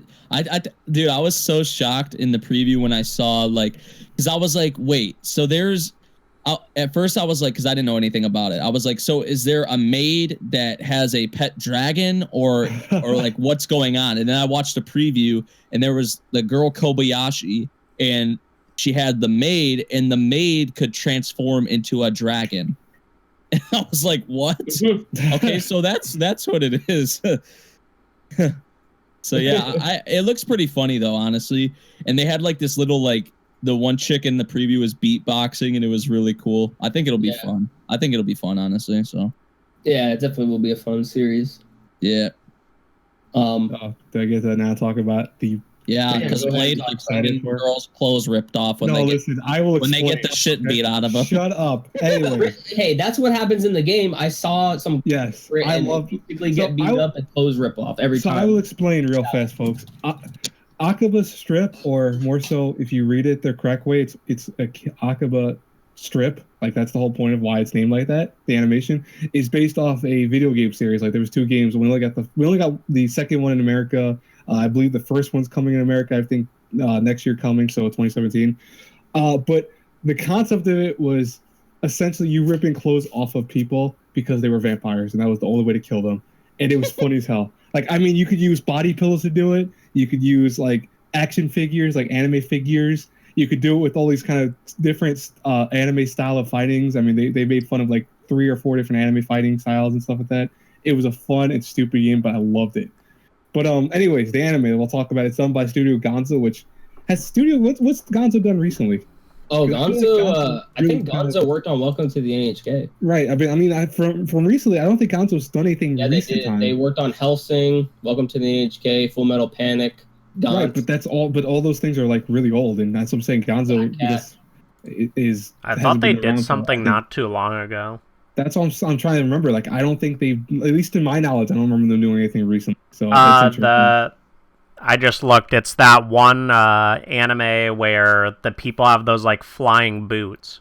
dude, I was so shocked in the preview when I saw, like, because I was like, wait, so there's, at first I was like, because I didn't know anything about it. I was like, so is there a maid that has a pet dragon or like what's going on? And then I watched the preview and there was the girl Kobayashi and she had the maid, and the maid could transform into a dragon. And I was like, what? Okay, so that's what it is. So yeah, it looks pretty funny though, honestly. And they had like this little, like, the one chick in the preview was beatboxing, and it was really cool. I think it'll be fun. I think it'll be fun, honestly. So yeah, it definitely will be a fun series. Yeah. Do I get to now talk about the? Yeah, because Blade likes having girls' clothes ripped off when I will when they get the shit beat out of them. Shut up. Anyway. Hey, that's what happens in the game. I saw some. Yes, I love. Basically get beat up and clothes rip off every time. So I will explain real fast, folks. Akiba strip, or more so, if you read it the correct way, it's a Akiba strip. Like, that's the whole point of why it's named like that. The animation is based off a video game series. Like, there was 2 games. We only got the second one in America. I believe the first one's coming in America, I think, next year coming, so 2017. But the concept of it was essentially you ripping clothes off of people because they were vampires, and that was the only way to kill them. And it was funny as hell. Like, I mean, you could use body pillows to do it. You could use, like, action figures, like anime figures. You could do it with all these kind of different anime style of fightings. I mean, they made fun of, like, 3 or 4 different anime fighting styles and stuff like that. It was a fun and stupid game, but I loved it. But anyways, the anime we'll talk about. It's done by Studio Gonzo, which has what's Gonzo done recently? Oh, Gonzo. I think Gonzo worked on Welcome to the NHK. Right. I mean, from recently, I don't think Gonzo's done anything. Yeah, they did. They worked on Hellsing, Welcome to the NHK, Full Metal Panic. Right, but that's all. But all those things are like really old, and that's what I'm saying. Gonzo is. I thought they did something not too long ago. That's all I'm trying to remember. Like, I don't think they, at least in my knowledge, I don't remember them doing anything recently. So I just looked. It's that one anime where the people have those, like, flying boots.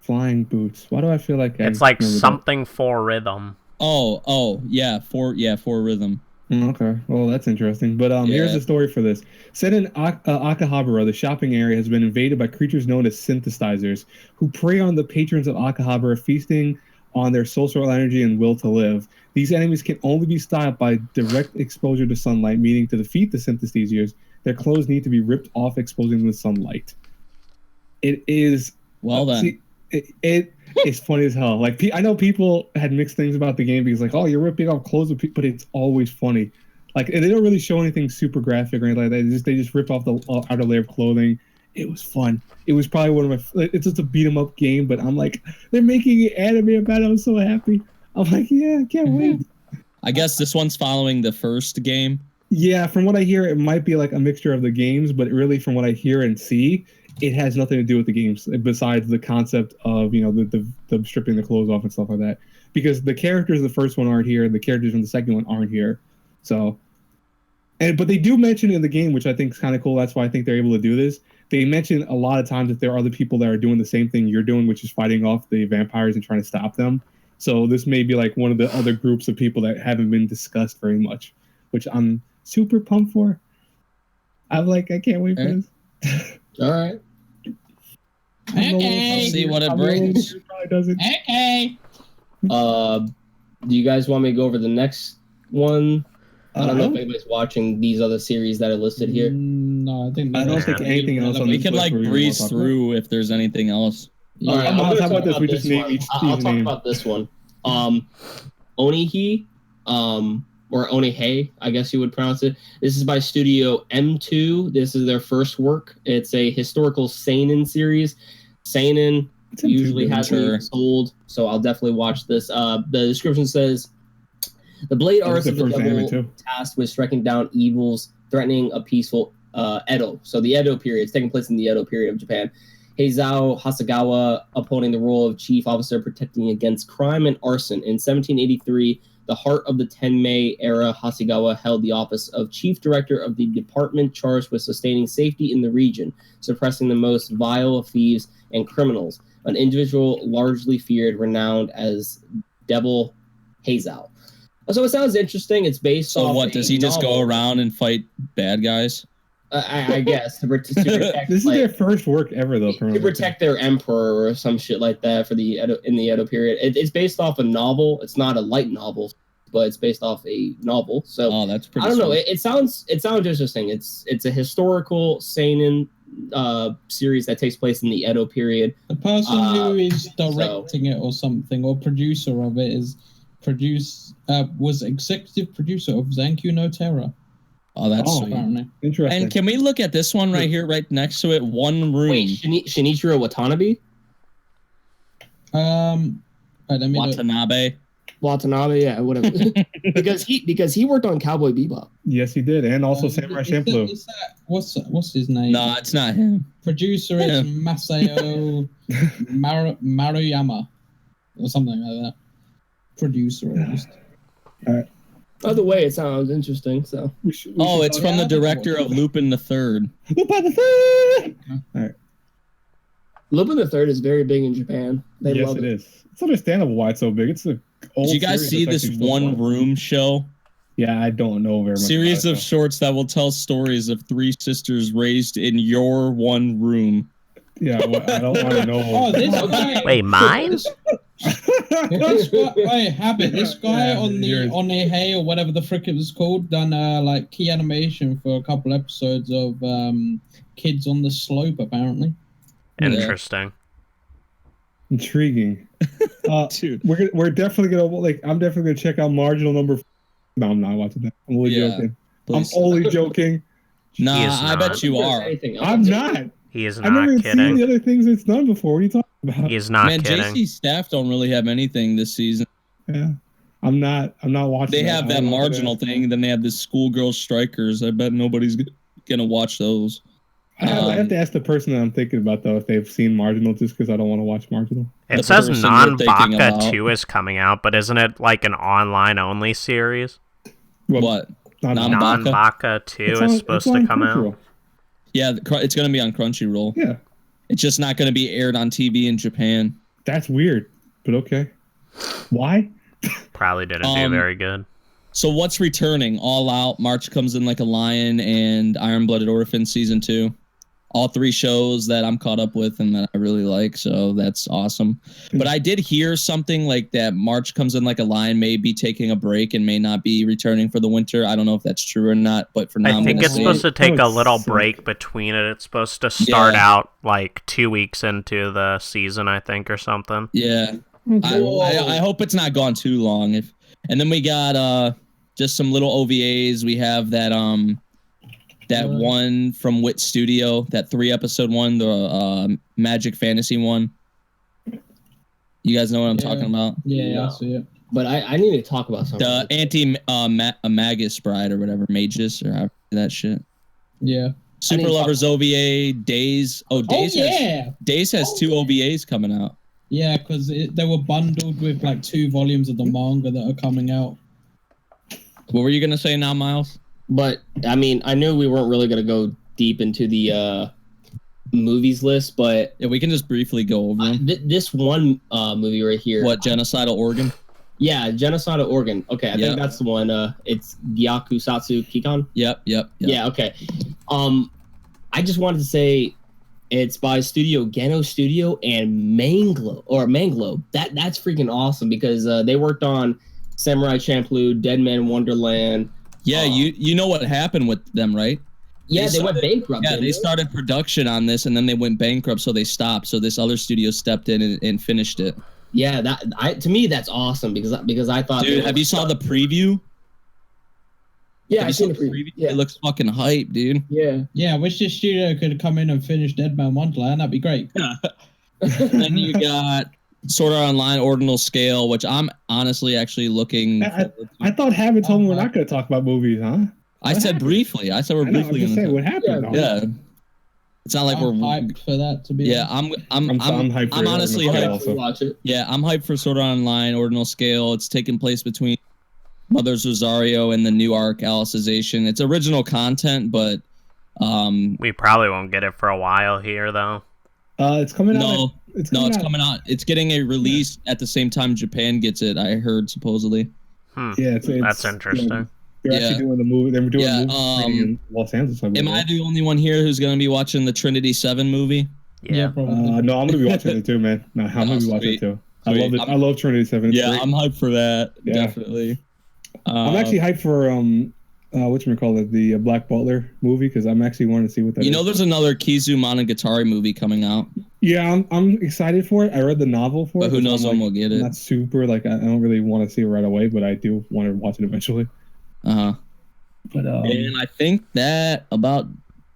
Flying boots. Why do I feel like it's like something for rhythm? Oh, yeah, for rhythm. Okay, well, that's interesting. But here's the story for this. Set in Akihabara, the shopping area has been invaded by creatures known as synthesizers, who prey on the patrons of Akihabara, feasting on their social energy and will to live. These enemies can only be stopped by direct exposure to sunlight, meaning to defeat the synthesizers, their clothes need to be ripped off, exposing them to sunlight. It is... Well then. It's funny as hell. Like, I know people had mixed things about the game because, like, oh, you're ripping off clothes of people, but it's always funny. Like, they don't really show anything super graphic or anything like that. They just rip off the outer layer of clothing, It was fun. It was probably one of my. It's just a beat 'em up game, but I'm like, they're making it anime about it. I'm so happy. I'm like, yeah, I can't wait. I guess this one's following the first game. Yeah, from what I hear, it might be like a mixture of the games, but really, from what I hear and see, it has nothing to do with the games besides the concept of the stripping the clothes off and stuff like that. Because the characters of the first one aren't here, the characters from the second one aren't here. So, but they do mention in the game, which I think is kind of cool. That's why I think they're able to do this. They mention a lot of times that there are other people that are doing the same thing you're doing, which is fighting off the vampires and trying to stop them. So this may be like one of the other groups of people that haven't been discussed very much, which I'm super pumped for. I'm like, I can't wait for this. All right. Okay. I'll see what it brings. Okay. Do you guys want me to go over the next one? I don't know if anybody's watching these other series that are listed here. No, I don't think anything else on We this could list like where we breeze wanna talk through if there's anything else. All right, How about this? We just name each I'll talk name. about this one. Onihi, or Onihei, I guess you would pronounce it. This is by Studio M2. This is their first work. It's a historical seinen series. Seinen usually has me sold, so I'll definitely watch this. The description says, the blade arts of the devil tasked with striking down evils threatening a peaceful Edo. So the Edo period. It's taking place in the Edo period of Japan. Heizao Hasegawa upholding the role of chief officer protecting against crime and arson. In 1783, the heart of the Tenmei era, Hasegawa held the office of chief director of the department charged with sustaining safety in the region, suppressing the most vile of thieves and criminals. An individual largely feared, renowned as Devil Heizao. So it sounds interesting. It's based off. So what, does he just go around and fight bad guys? I guess to protect, this is their first work ever, though. To protect their emperor or some shit like that for the in the Edo period. It's based off a novel. It's not a light novel, but it's based off a novel. So that's pretty. I don't know. It sounds interesting. It's a historical seinen series that takes place in the Edo period. The person who is directing it or something, or producer of it, was executive producer of Zankyou no Terror. Oh, that's sweet. Apparently. Interesting. And can we look at this one right here, right next to it? One room. Wait, Shinichiro Watanabe? Let me Watanabe, yeah, whatever. because he worked on Cowboy Bebop. Yes, he did, and also Samurai Champloo. What's his name? No, it's not him. Producer is Masayo Maruyama or something like that. Producer, at least. All right. By the way, it sounds interesting. So. It's from the director of Lupin the Third. Lupin the Third. All right. Lupin the Third is very big in Japan. They love it. It is. It's understandable why it's so big. It's a old. Did you guys see this one room show? Yeah, I don't know very much. Series of shorts that will tell stories of three sisters raised in your one room. Yeah, well, I don't want to know. Wait, mine? This guy on the Hey or whatever the frick it was called done like key animation for a couple episodes of Kids on the Slope apparently. Interesting. Intriguing. Dude, we're definitely gonna I'm definitely gonna check out Marginal Number. No, I'm not watching that. I'm only joking. Please. I'm only joking. Nah, I bet you are. I'm not. He is I've never not even kidding. seen the other things it's done before. What are you talking about? He's not Man, kidding. JC staff don't really have anything this season. Yeah, I'm not watching. They have that Marginal thing, then they have the Schoolgirl Strikers. I bet nobody's gonna watch those. I have to ask the person that I'm thinking about though if they've seen Marginal, just because I don't want to watch Marginal. It says Non-Baka 2 is coming out, but isn't it like an online-only series? What? Non-Baka 2 is supposed to come out. Yeah, it's going to be on Crunchyroll. Yeah. It's just not going to be aired on TV in Japan. That's weird, but okay. Why? Probably didn't do very good. So what's returning? All Out, March Comes in Like a Lion, and Iron-Blooded Orphan Season 2. All three shows that I'm caught up with and that I really like, so that's awesome. But I did hear something like that March Comes in Like a Lion may be taking a break and may not be returning for the winter. I don't know if that's true or not, but for now I think it's supposed to take a little break between it. It's supposed to start out like 2 weeks into the season, I think, or something. Yeah. I hope it's not gone too long. And then we got just some little OVAs. We have that that one from Wit Studio, that 3-episode one, the Magic Fantasy one. You guys know what I'm talking about? Yeah, I see it. But I need to talk about something. The Magus Bride or whatever, Magus or however that shit. Yeah. Super Lovers OVA, Days. Days has 2 OVAs coming out. Yeah, because they were bundled with like 2 volumes of the manga that are coming out. What were you gonna say now, Miles? But I mean, I knew we weren't really gonna go deep into the movies list, but yeah, we can just briefly go over them. This one movie right here. What, Genocidal Organ? Yeah, Genocidal Organ. Okay, I think that's the one. It's Gyakusatsu Kikan. Yep. Yeah, okay. I just wanted to say it's by Studio Geno Studio and Manglo. That's freaking awesome because they worked on Samurai Champloo, Dead Man Wonderland. Yeah, you know what happened with them, right? Yeah, they went bankrupt. Yeah, they started production on this and then they went bankrupt, so they stopped. So this other studio stepped in and finished it. Yeah, to me that's awesome because I thought. Dude, have you saw the preview? Yeah, I seen the preview. Yeah. It looks fucking hype, dude. Yeah, I wish this studio could come in and finish Dead Man Wonderland. That'd be great. And then you got Sword Art Online Ordinal Scale, which I'm honestly actually looking. I thought Habit told me we're not going to talk about movies, huh? I said briefly. I said we're briefly going to say what happened. Yeah. It's not like I'm hyped for that to be. Yeah, I'm hyped. I'm honestly hyped to watch it. Yeah, I'm hyped for Sword Art Online Ordinal Scale. It's taking place between Mother's Rosario and the new arc Alicization. It's original content, but we probably won't get it for a while here, though. It's coming out. It's coming out. It's getting a release at the same time Japan gets it. I heard supposedly. Yeah, that's interesting. They're actually doing the movie. They were doing a movie in Los Angeles. Am I the only one here who's going to be watching the Trinity 7 movie? Yeah, probably. No, I'm going to be watching it too, man. No, I'm going to be watching it too. I love it. I love Trinity 7. It's great. I'm hyped for that. Yeah. Definitely. I'm actually hyped for whatchamacallit, the Black Butler movie, because I'm actually wanting to see what that is. You know, there's another Kizu Monogatari movie coming out. Yeah, I'm excited for it. I read the novel for it. But who knows when we'll get it. Not super, I don't really want to see it right away, but I do want to watch it eventually. But and I think that about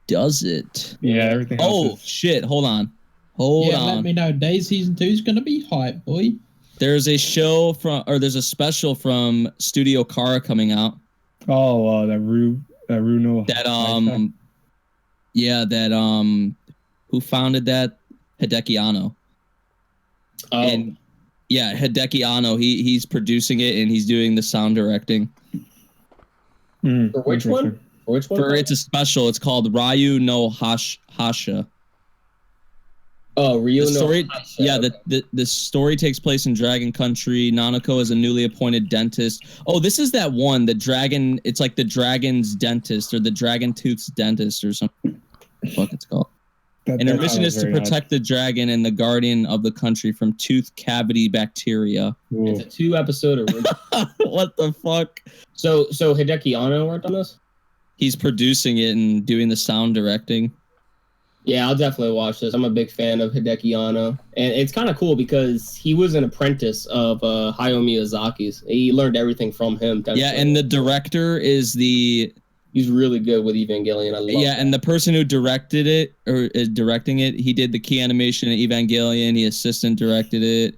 does it. Yeah, everything else shit, hold on. Hold on. Let me know. Day Season 2 is going to be hype, boy. There's a special from Studio Kara coming out. Oh, that Runo. Who founded that? Hideki Anno. Oh. And yeah, Hideki Anno, he's producing it and he's doing the sound directing. For which one? It's a special. It's called Ryu no Hasha. Oh, Ryu no Hasha. Yeah, the story takes place in Dragon Country. Nanako is a newly appointed dentist. Oh, this is that one, the dragon. It's like the dragon's dentist or the dragon tooth's dentist or something. What the fuck it's called. And her mission is to protect the dragon and the guardian of the country from tooth cavity bacteria. Ooh. It's a 2-episode original. What the fuck? So Hideki Anno worked on this? He's producing it and doing the sound directing. Yeah, I'll definitely watch this. I'm a big fan of Hideki Anno. And it's kind of cool because he was an apprentice of Hayao Miyazaki's. He learned everything from him. Yeah, and the director is He's really good with Evangelion. I love that. And the person who directed it, or is directing it, he did the key animation in Evangelion. He assistant directed it.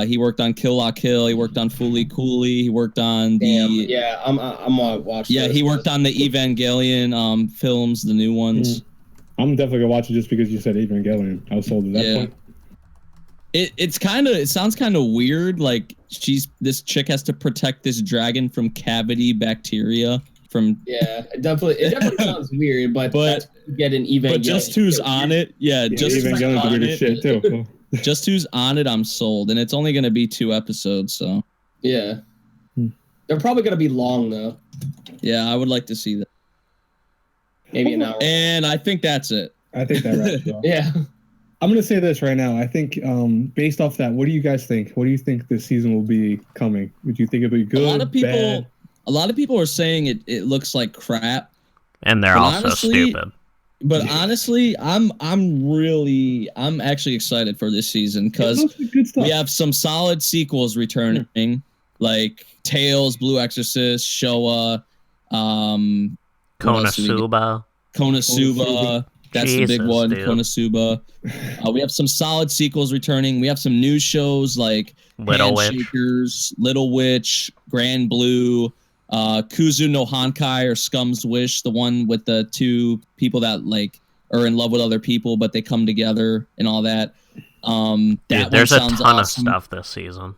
He worked on Kill La Kill. He worked on Fooly Cooly. He worked on I'm gonna watch. Yeah, he worked on the Evangelion films, the new ones. I'm definitely gonna watch it just because you said Evangelion. I was sold at that point. It sounds kind of weird. Like this chick has to protect this dragon from cavity bacteria. It definitely sounds weird, but get an Evangelion. But just who's on it, just Evangelion's weird as shit too. Just who's on it, I'm sold, and it's only gonna be 2 episodes, so yeah, they're probably gonna be long though. Yeah, I would like to see that. Maybe an hour. And I think that's it. I think that wraps it up. Yeah. I'm gonna say this right now. I think, based off that, what do you guys think? What do you think this season will be coming? Would you think it'll be good? Bad? A lot of people are saying it looks like crap, and they're also stupid. But honestly, I'm actually excited for this season because we have some solid sequels returning, like Tales, Blue Exorcist, Showa, Konosuba. That's the big one, dude. Konosuba. We have some solid sequels returning. We have some new shows like Little Handshakers, Little Witch, Granblue, Kuzu no Hankai or Scum's Wish, the one with the two people that like are in love with other people, but they come together and all that. Dude, there's a ton of stuff this season.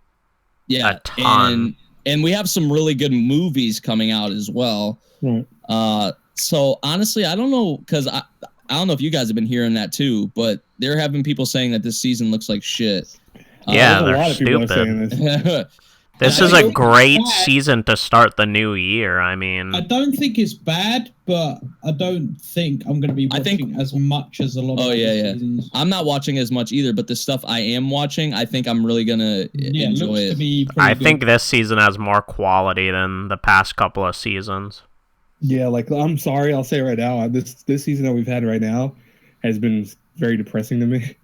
Yeah, a ton. And we have some really good movies coming out as well. So honestly, I don't know, because I don't know if you guys have been hearing that too, but there have been people saying that this season looks like shit. Yeah, they're stupid. This is a great season to start the new year. I mean, I don't think it's bad, but I don't think I'm going to be watching as much as a lot of seasons. I'm not watching as much either, but the stuff I am watching, I think I'm really going to enjoy it. I think this season has more quality than the past couple of seasons. Yeah, like, I'm sorry, I'll say it right now. This season that we've had right now has been very depressing to me.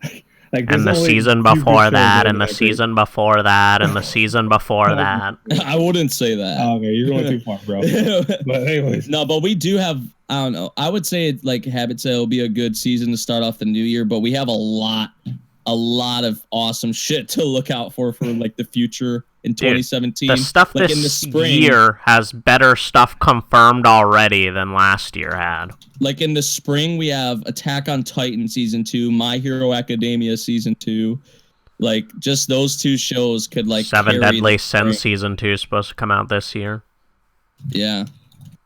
Like, and the season before that, and the season before that, and the season before that. I wouldn't say that. Oh, okay, you're going too far, bro. But anyways. No, but we do have, I don't know, I would say it, like Habit said, it'll be a good season to start off the new year, but we have a lot of awesome shit to look out for like the future in 2017. The stuff like this in the spring, year has better stuff confirmed already than last year had. Like in the spring, we have Attack on Titan Season 2, My Hero Academia Season 2. Like, just those two shows could, like, Seven Deadly Sins Season 2 is supposed to come out this year. Yeah.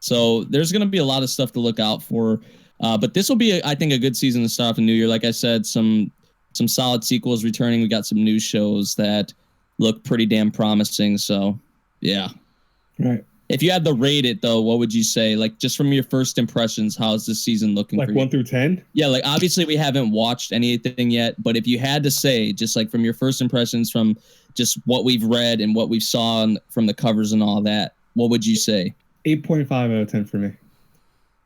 So there's going to be a lot of stuff to look out for. But this will be, I think, a good season to start off the new year. Like I said, some solid sequels returning. We got some new shows that look pretty damn promising. So, yeah. Right. If you had to rate it, though, what would you say? Like, just from your first impressions, how's this season looking for you? Like 1 through 10? Yeah, like, obviously we haven't watched anything yet, but if you had to say, just like from your first impressions, from just what we've read and what we saw from the covers and all that, what would you say? 8.5 out of 10 for me.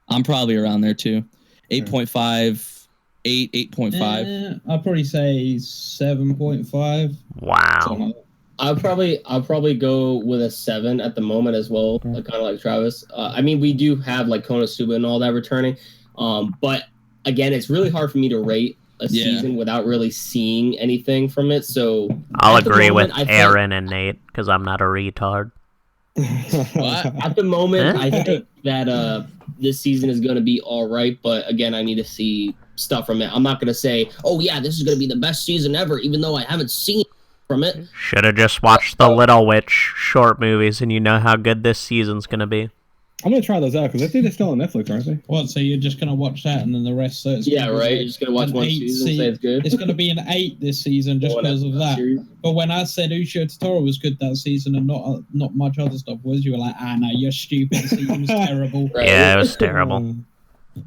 I'm probably around there, too. 8.5, 8.5. I'll probably say 7.5. Wow. I'll probably go with a 7 at the moment as well, kind of like Travis. I mean, we do have like Konosuba and all that returning, but again, it's really hard for me to rate a season without really seeing anything from it. So I'll agree with Aaron and Nate because I'm not a retard. At the moment, I think that this season is going to be all right, but again, I need to see stuff from it. I'm not going to say, oh yeah, this is going to be the best season ever, even though I haven't seen from it. Should have just watched the Little Witch short movies, and you know how good this season's gonna be. I'm gonna try those out because I think they're still on Netflix, aren't they? What? So you're just gonna watch that, and then the rest? So yeah, right. You're just gonna watch one season and say it's good. It's gonna be an 8 this season just because of that. Series. But when I said Ushio Totoro was good that season and not much other stuff was, you were like, no, you're stupid. The season was terrible. Right. Yeah, it was terrible.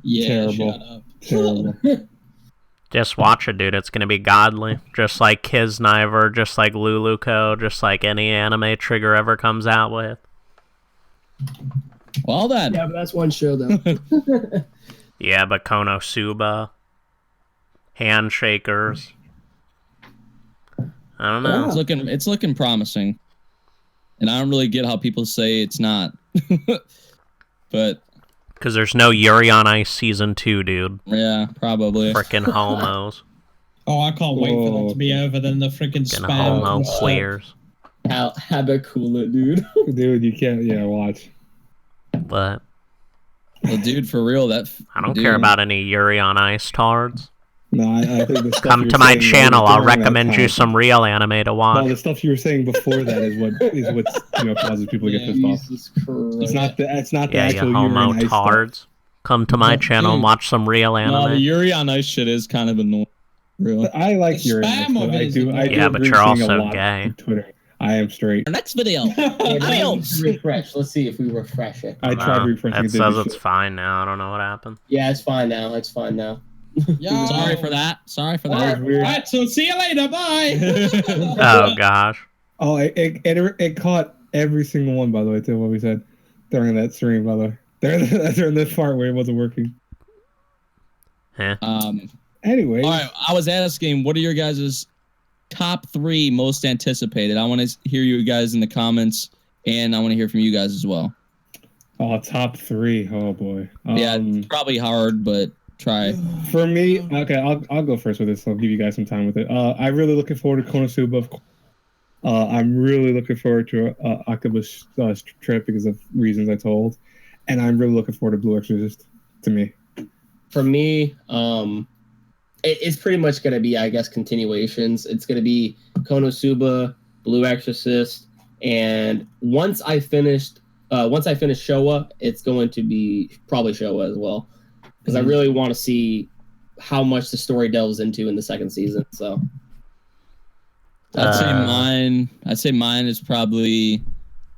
Yeah, terrible. Shut up. Terrible. Just watch it, dude. It's gonna be godly. Just like Kisniver, just like Luluko, just like any anime Trigger ever comes out with. Well, then. Yeah, but that's one show, though. Yeah, but Konosuba, Handshakers. I don't know. It's looking promising, and I don't really get how people say it's not. But. Because there's no Yuri on Ice Season 2, dude. Yeah, probably. Frickin' homos. Oh, I can't wait for that to be over, then the frickin' spam. Homo queers. How about cool it, dude? Dude, you can't, watch. But... Well, dude, for real, I don't care about any Yuri on Ice tards. No, I think the stuff come to my channel. I'll recommend you some real anime to watch. No, the stuff you were saying before that is what causes people to get pissed off. It's not the actual you homo tards. Stuff. Come to my channel and watch some real anime. No, the Yuri on Ice shit is kind of annoying. Real. I like Yuri on Ice, but I do. Yeah, but you're also gay. Twitter. I am straight. Next video. Refresh. Let's see if we refresh it. I tried refreshing. It says it's fine now. I don't know what happened. Yeah, it's fine now. Yo. Sorry for that. All right, so see you later. Bye. Oh gosh. Oh, it caught every single one, by the way, too. What we said during that stream, by the way. During this part where it wasn't working. Huh. Anyway. All right. I was asking, what are your guys' top 3 most anticipated? I want to hear you guys in the comments, and I want to hear from you guys as well. Oh, top 3. Oh boy. Yeah, it's probably hard, but try. For me, okay, I'll go first with this. I'll give you guys some time with it. I'm really looking forward to Konosuba. I'm really looking forward to Akiba's trip because of reasons I told, and I'm really looking forward to Blue Exorcist. To me, for me, it's pretty much going to be, I guess, continuations. It's going to be Konosuba, Blue Exorcist, and once I finish Showa, it's going to be probably Showa as well, because I really want to see how much the story delves into in the second season. So, I'd say mine is probably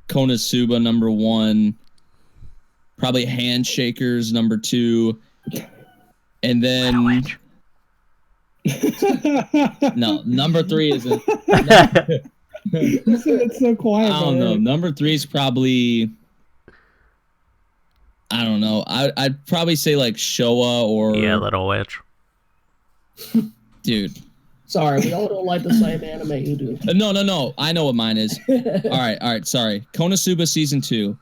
Konosuba number 1, probably Handshakers number 2, and then no, number 3 isn't. It's so quiet. I don't know. Number 3 is probably, I don't know. I'd probably say like Showa or Little Witch. Dude. Sorry, we all don't like the same anime you do. No. I know what mine is. All right. Sorry. Konosuba season 2.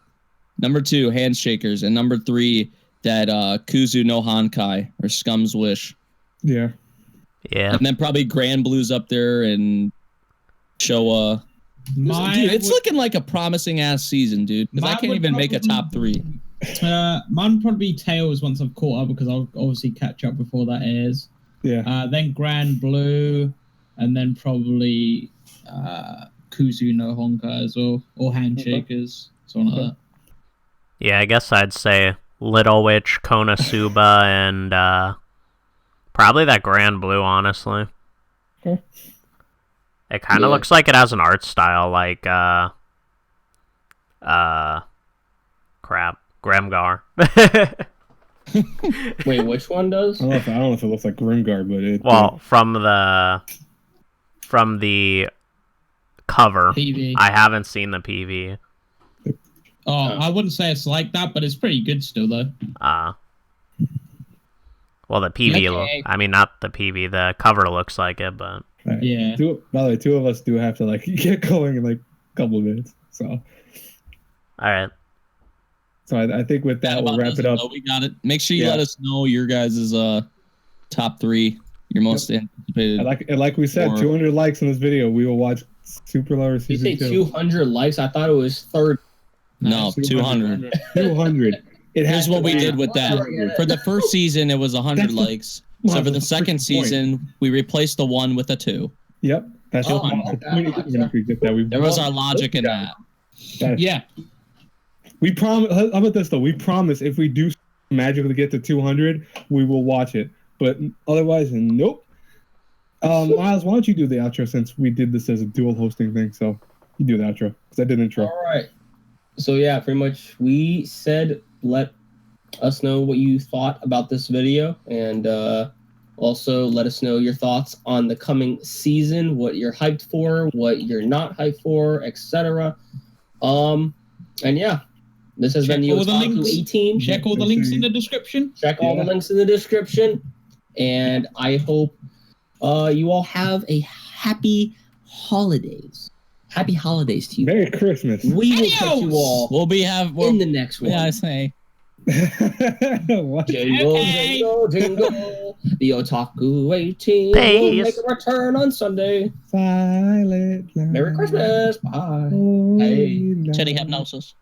Number 2, Handshakers, and number 3, that Kuzu no Hankai or Scum's Wish. Yeah. And then probably Granblue's up there and Showa. Dude, it's looking like a promising ass season, dude. Because I can't even make a top 3. Mine would probably be Tails once I've caught up, because I'll obviously catch up before that airs. Yeah. Then Granblue, and then probably Kuzu no Honkai as well, or Handshakers, something like that. Yeah, I guess I'd say Little Witch, Konosuba, and probably that Granblue, honestly. Okay. It kind of looks like it has an art style like Grimgar. Wait, which one does? I don't know if it looks like Grimgar, but it. Well, from the cover, PV. I haven't seen the PV. Oh, I wouldn't say it's like that, but it's pretty good still, though. Well, the PV, Okay. I mean, not the PV, the cover looks like it, but... Right. Yeah. By the way, 2 of us do have to like get going in like a couple of minutes. So. All right. So I think with that we'll wrap it up. We got it. Make sure you let us know your guys' top 3, your most anticipated. Like we said, 200 likes on this video. We will watch Super Lover You season say 2. 200 likes? I thought it was 30. No, 200. 200. Here's what we did with that. For the first season, it was 100 likes. So for the second season, we replaced the 1 with a 2. Yep. That's Oh, There was our logic in that. Yeah. We promise. How about this though? We promise if we do magically get to 200, we will watch it. But otherwise, nope. Miles, why don't you do the outro since we did this as a dual hosting thing? So you do the outro because I did the intro. All right. So yeah, pretty much we said let us know what you thought about this video, and also let us know your thoughts on the coming season, what you're hyped for, what you're not hyped for, etc. And yeah, this has been the Otaku 18. Check all the links in the description. Check all the links in the description, and I hope you all have a happy holidays. Happy holidays to you. Merry Christmas. We will catch you all in the next one. Yeah, I say. What? Jingle, jingle, jingle. The Otaku 18 will make a return on Sunday. Silent night. Merry Christmas. Bye. Holy Hey. night. Teddy hypnosis.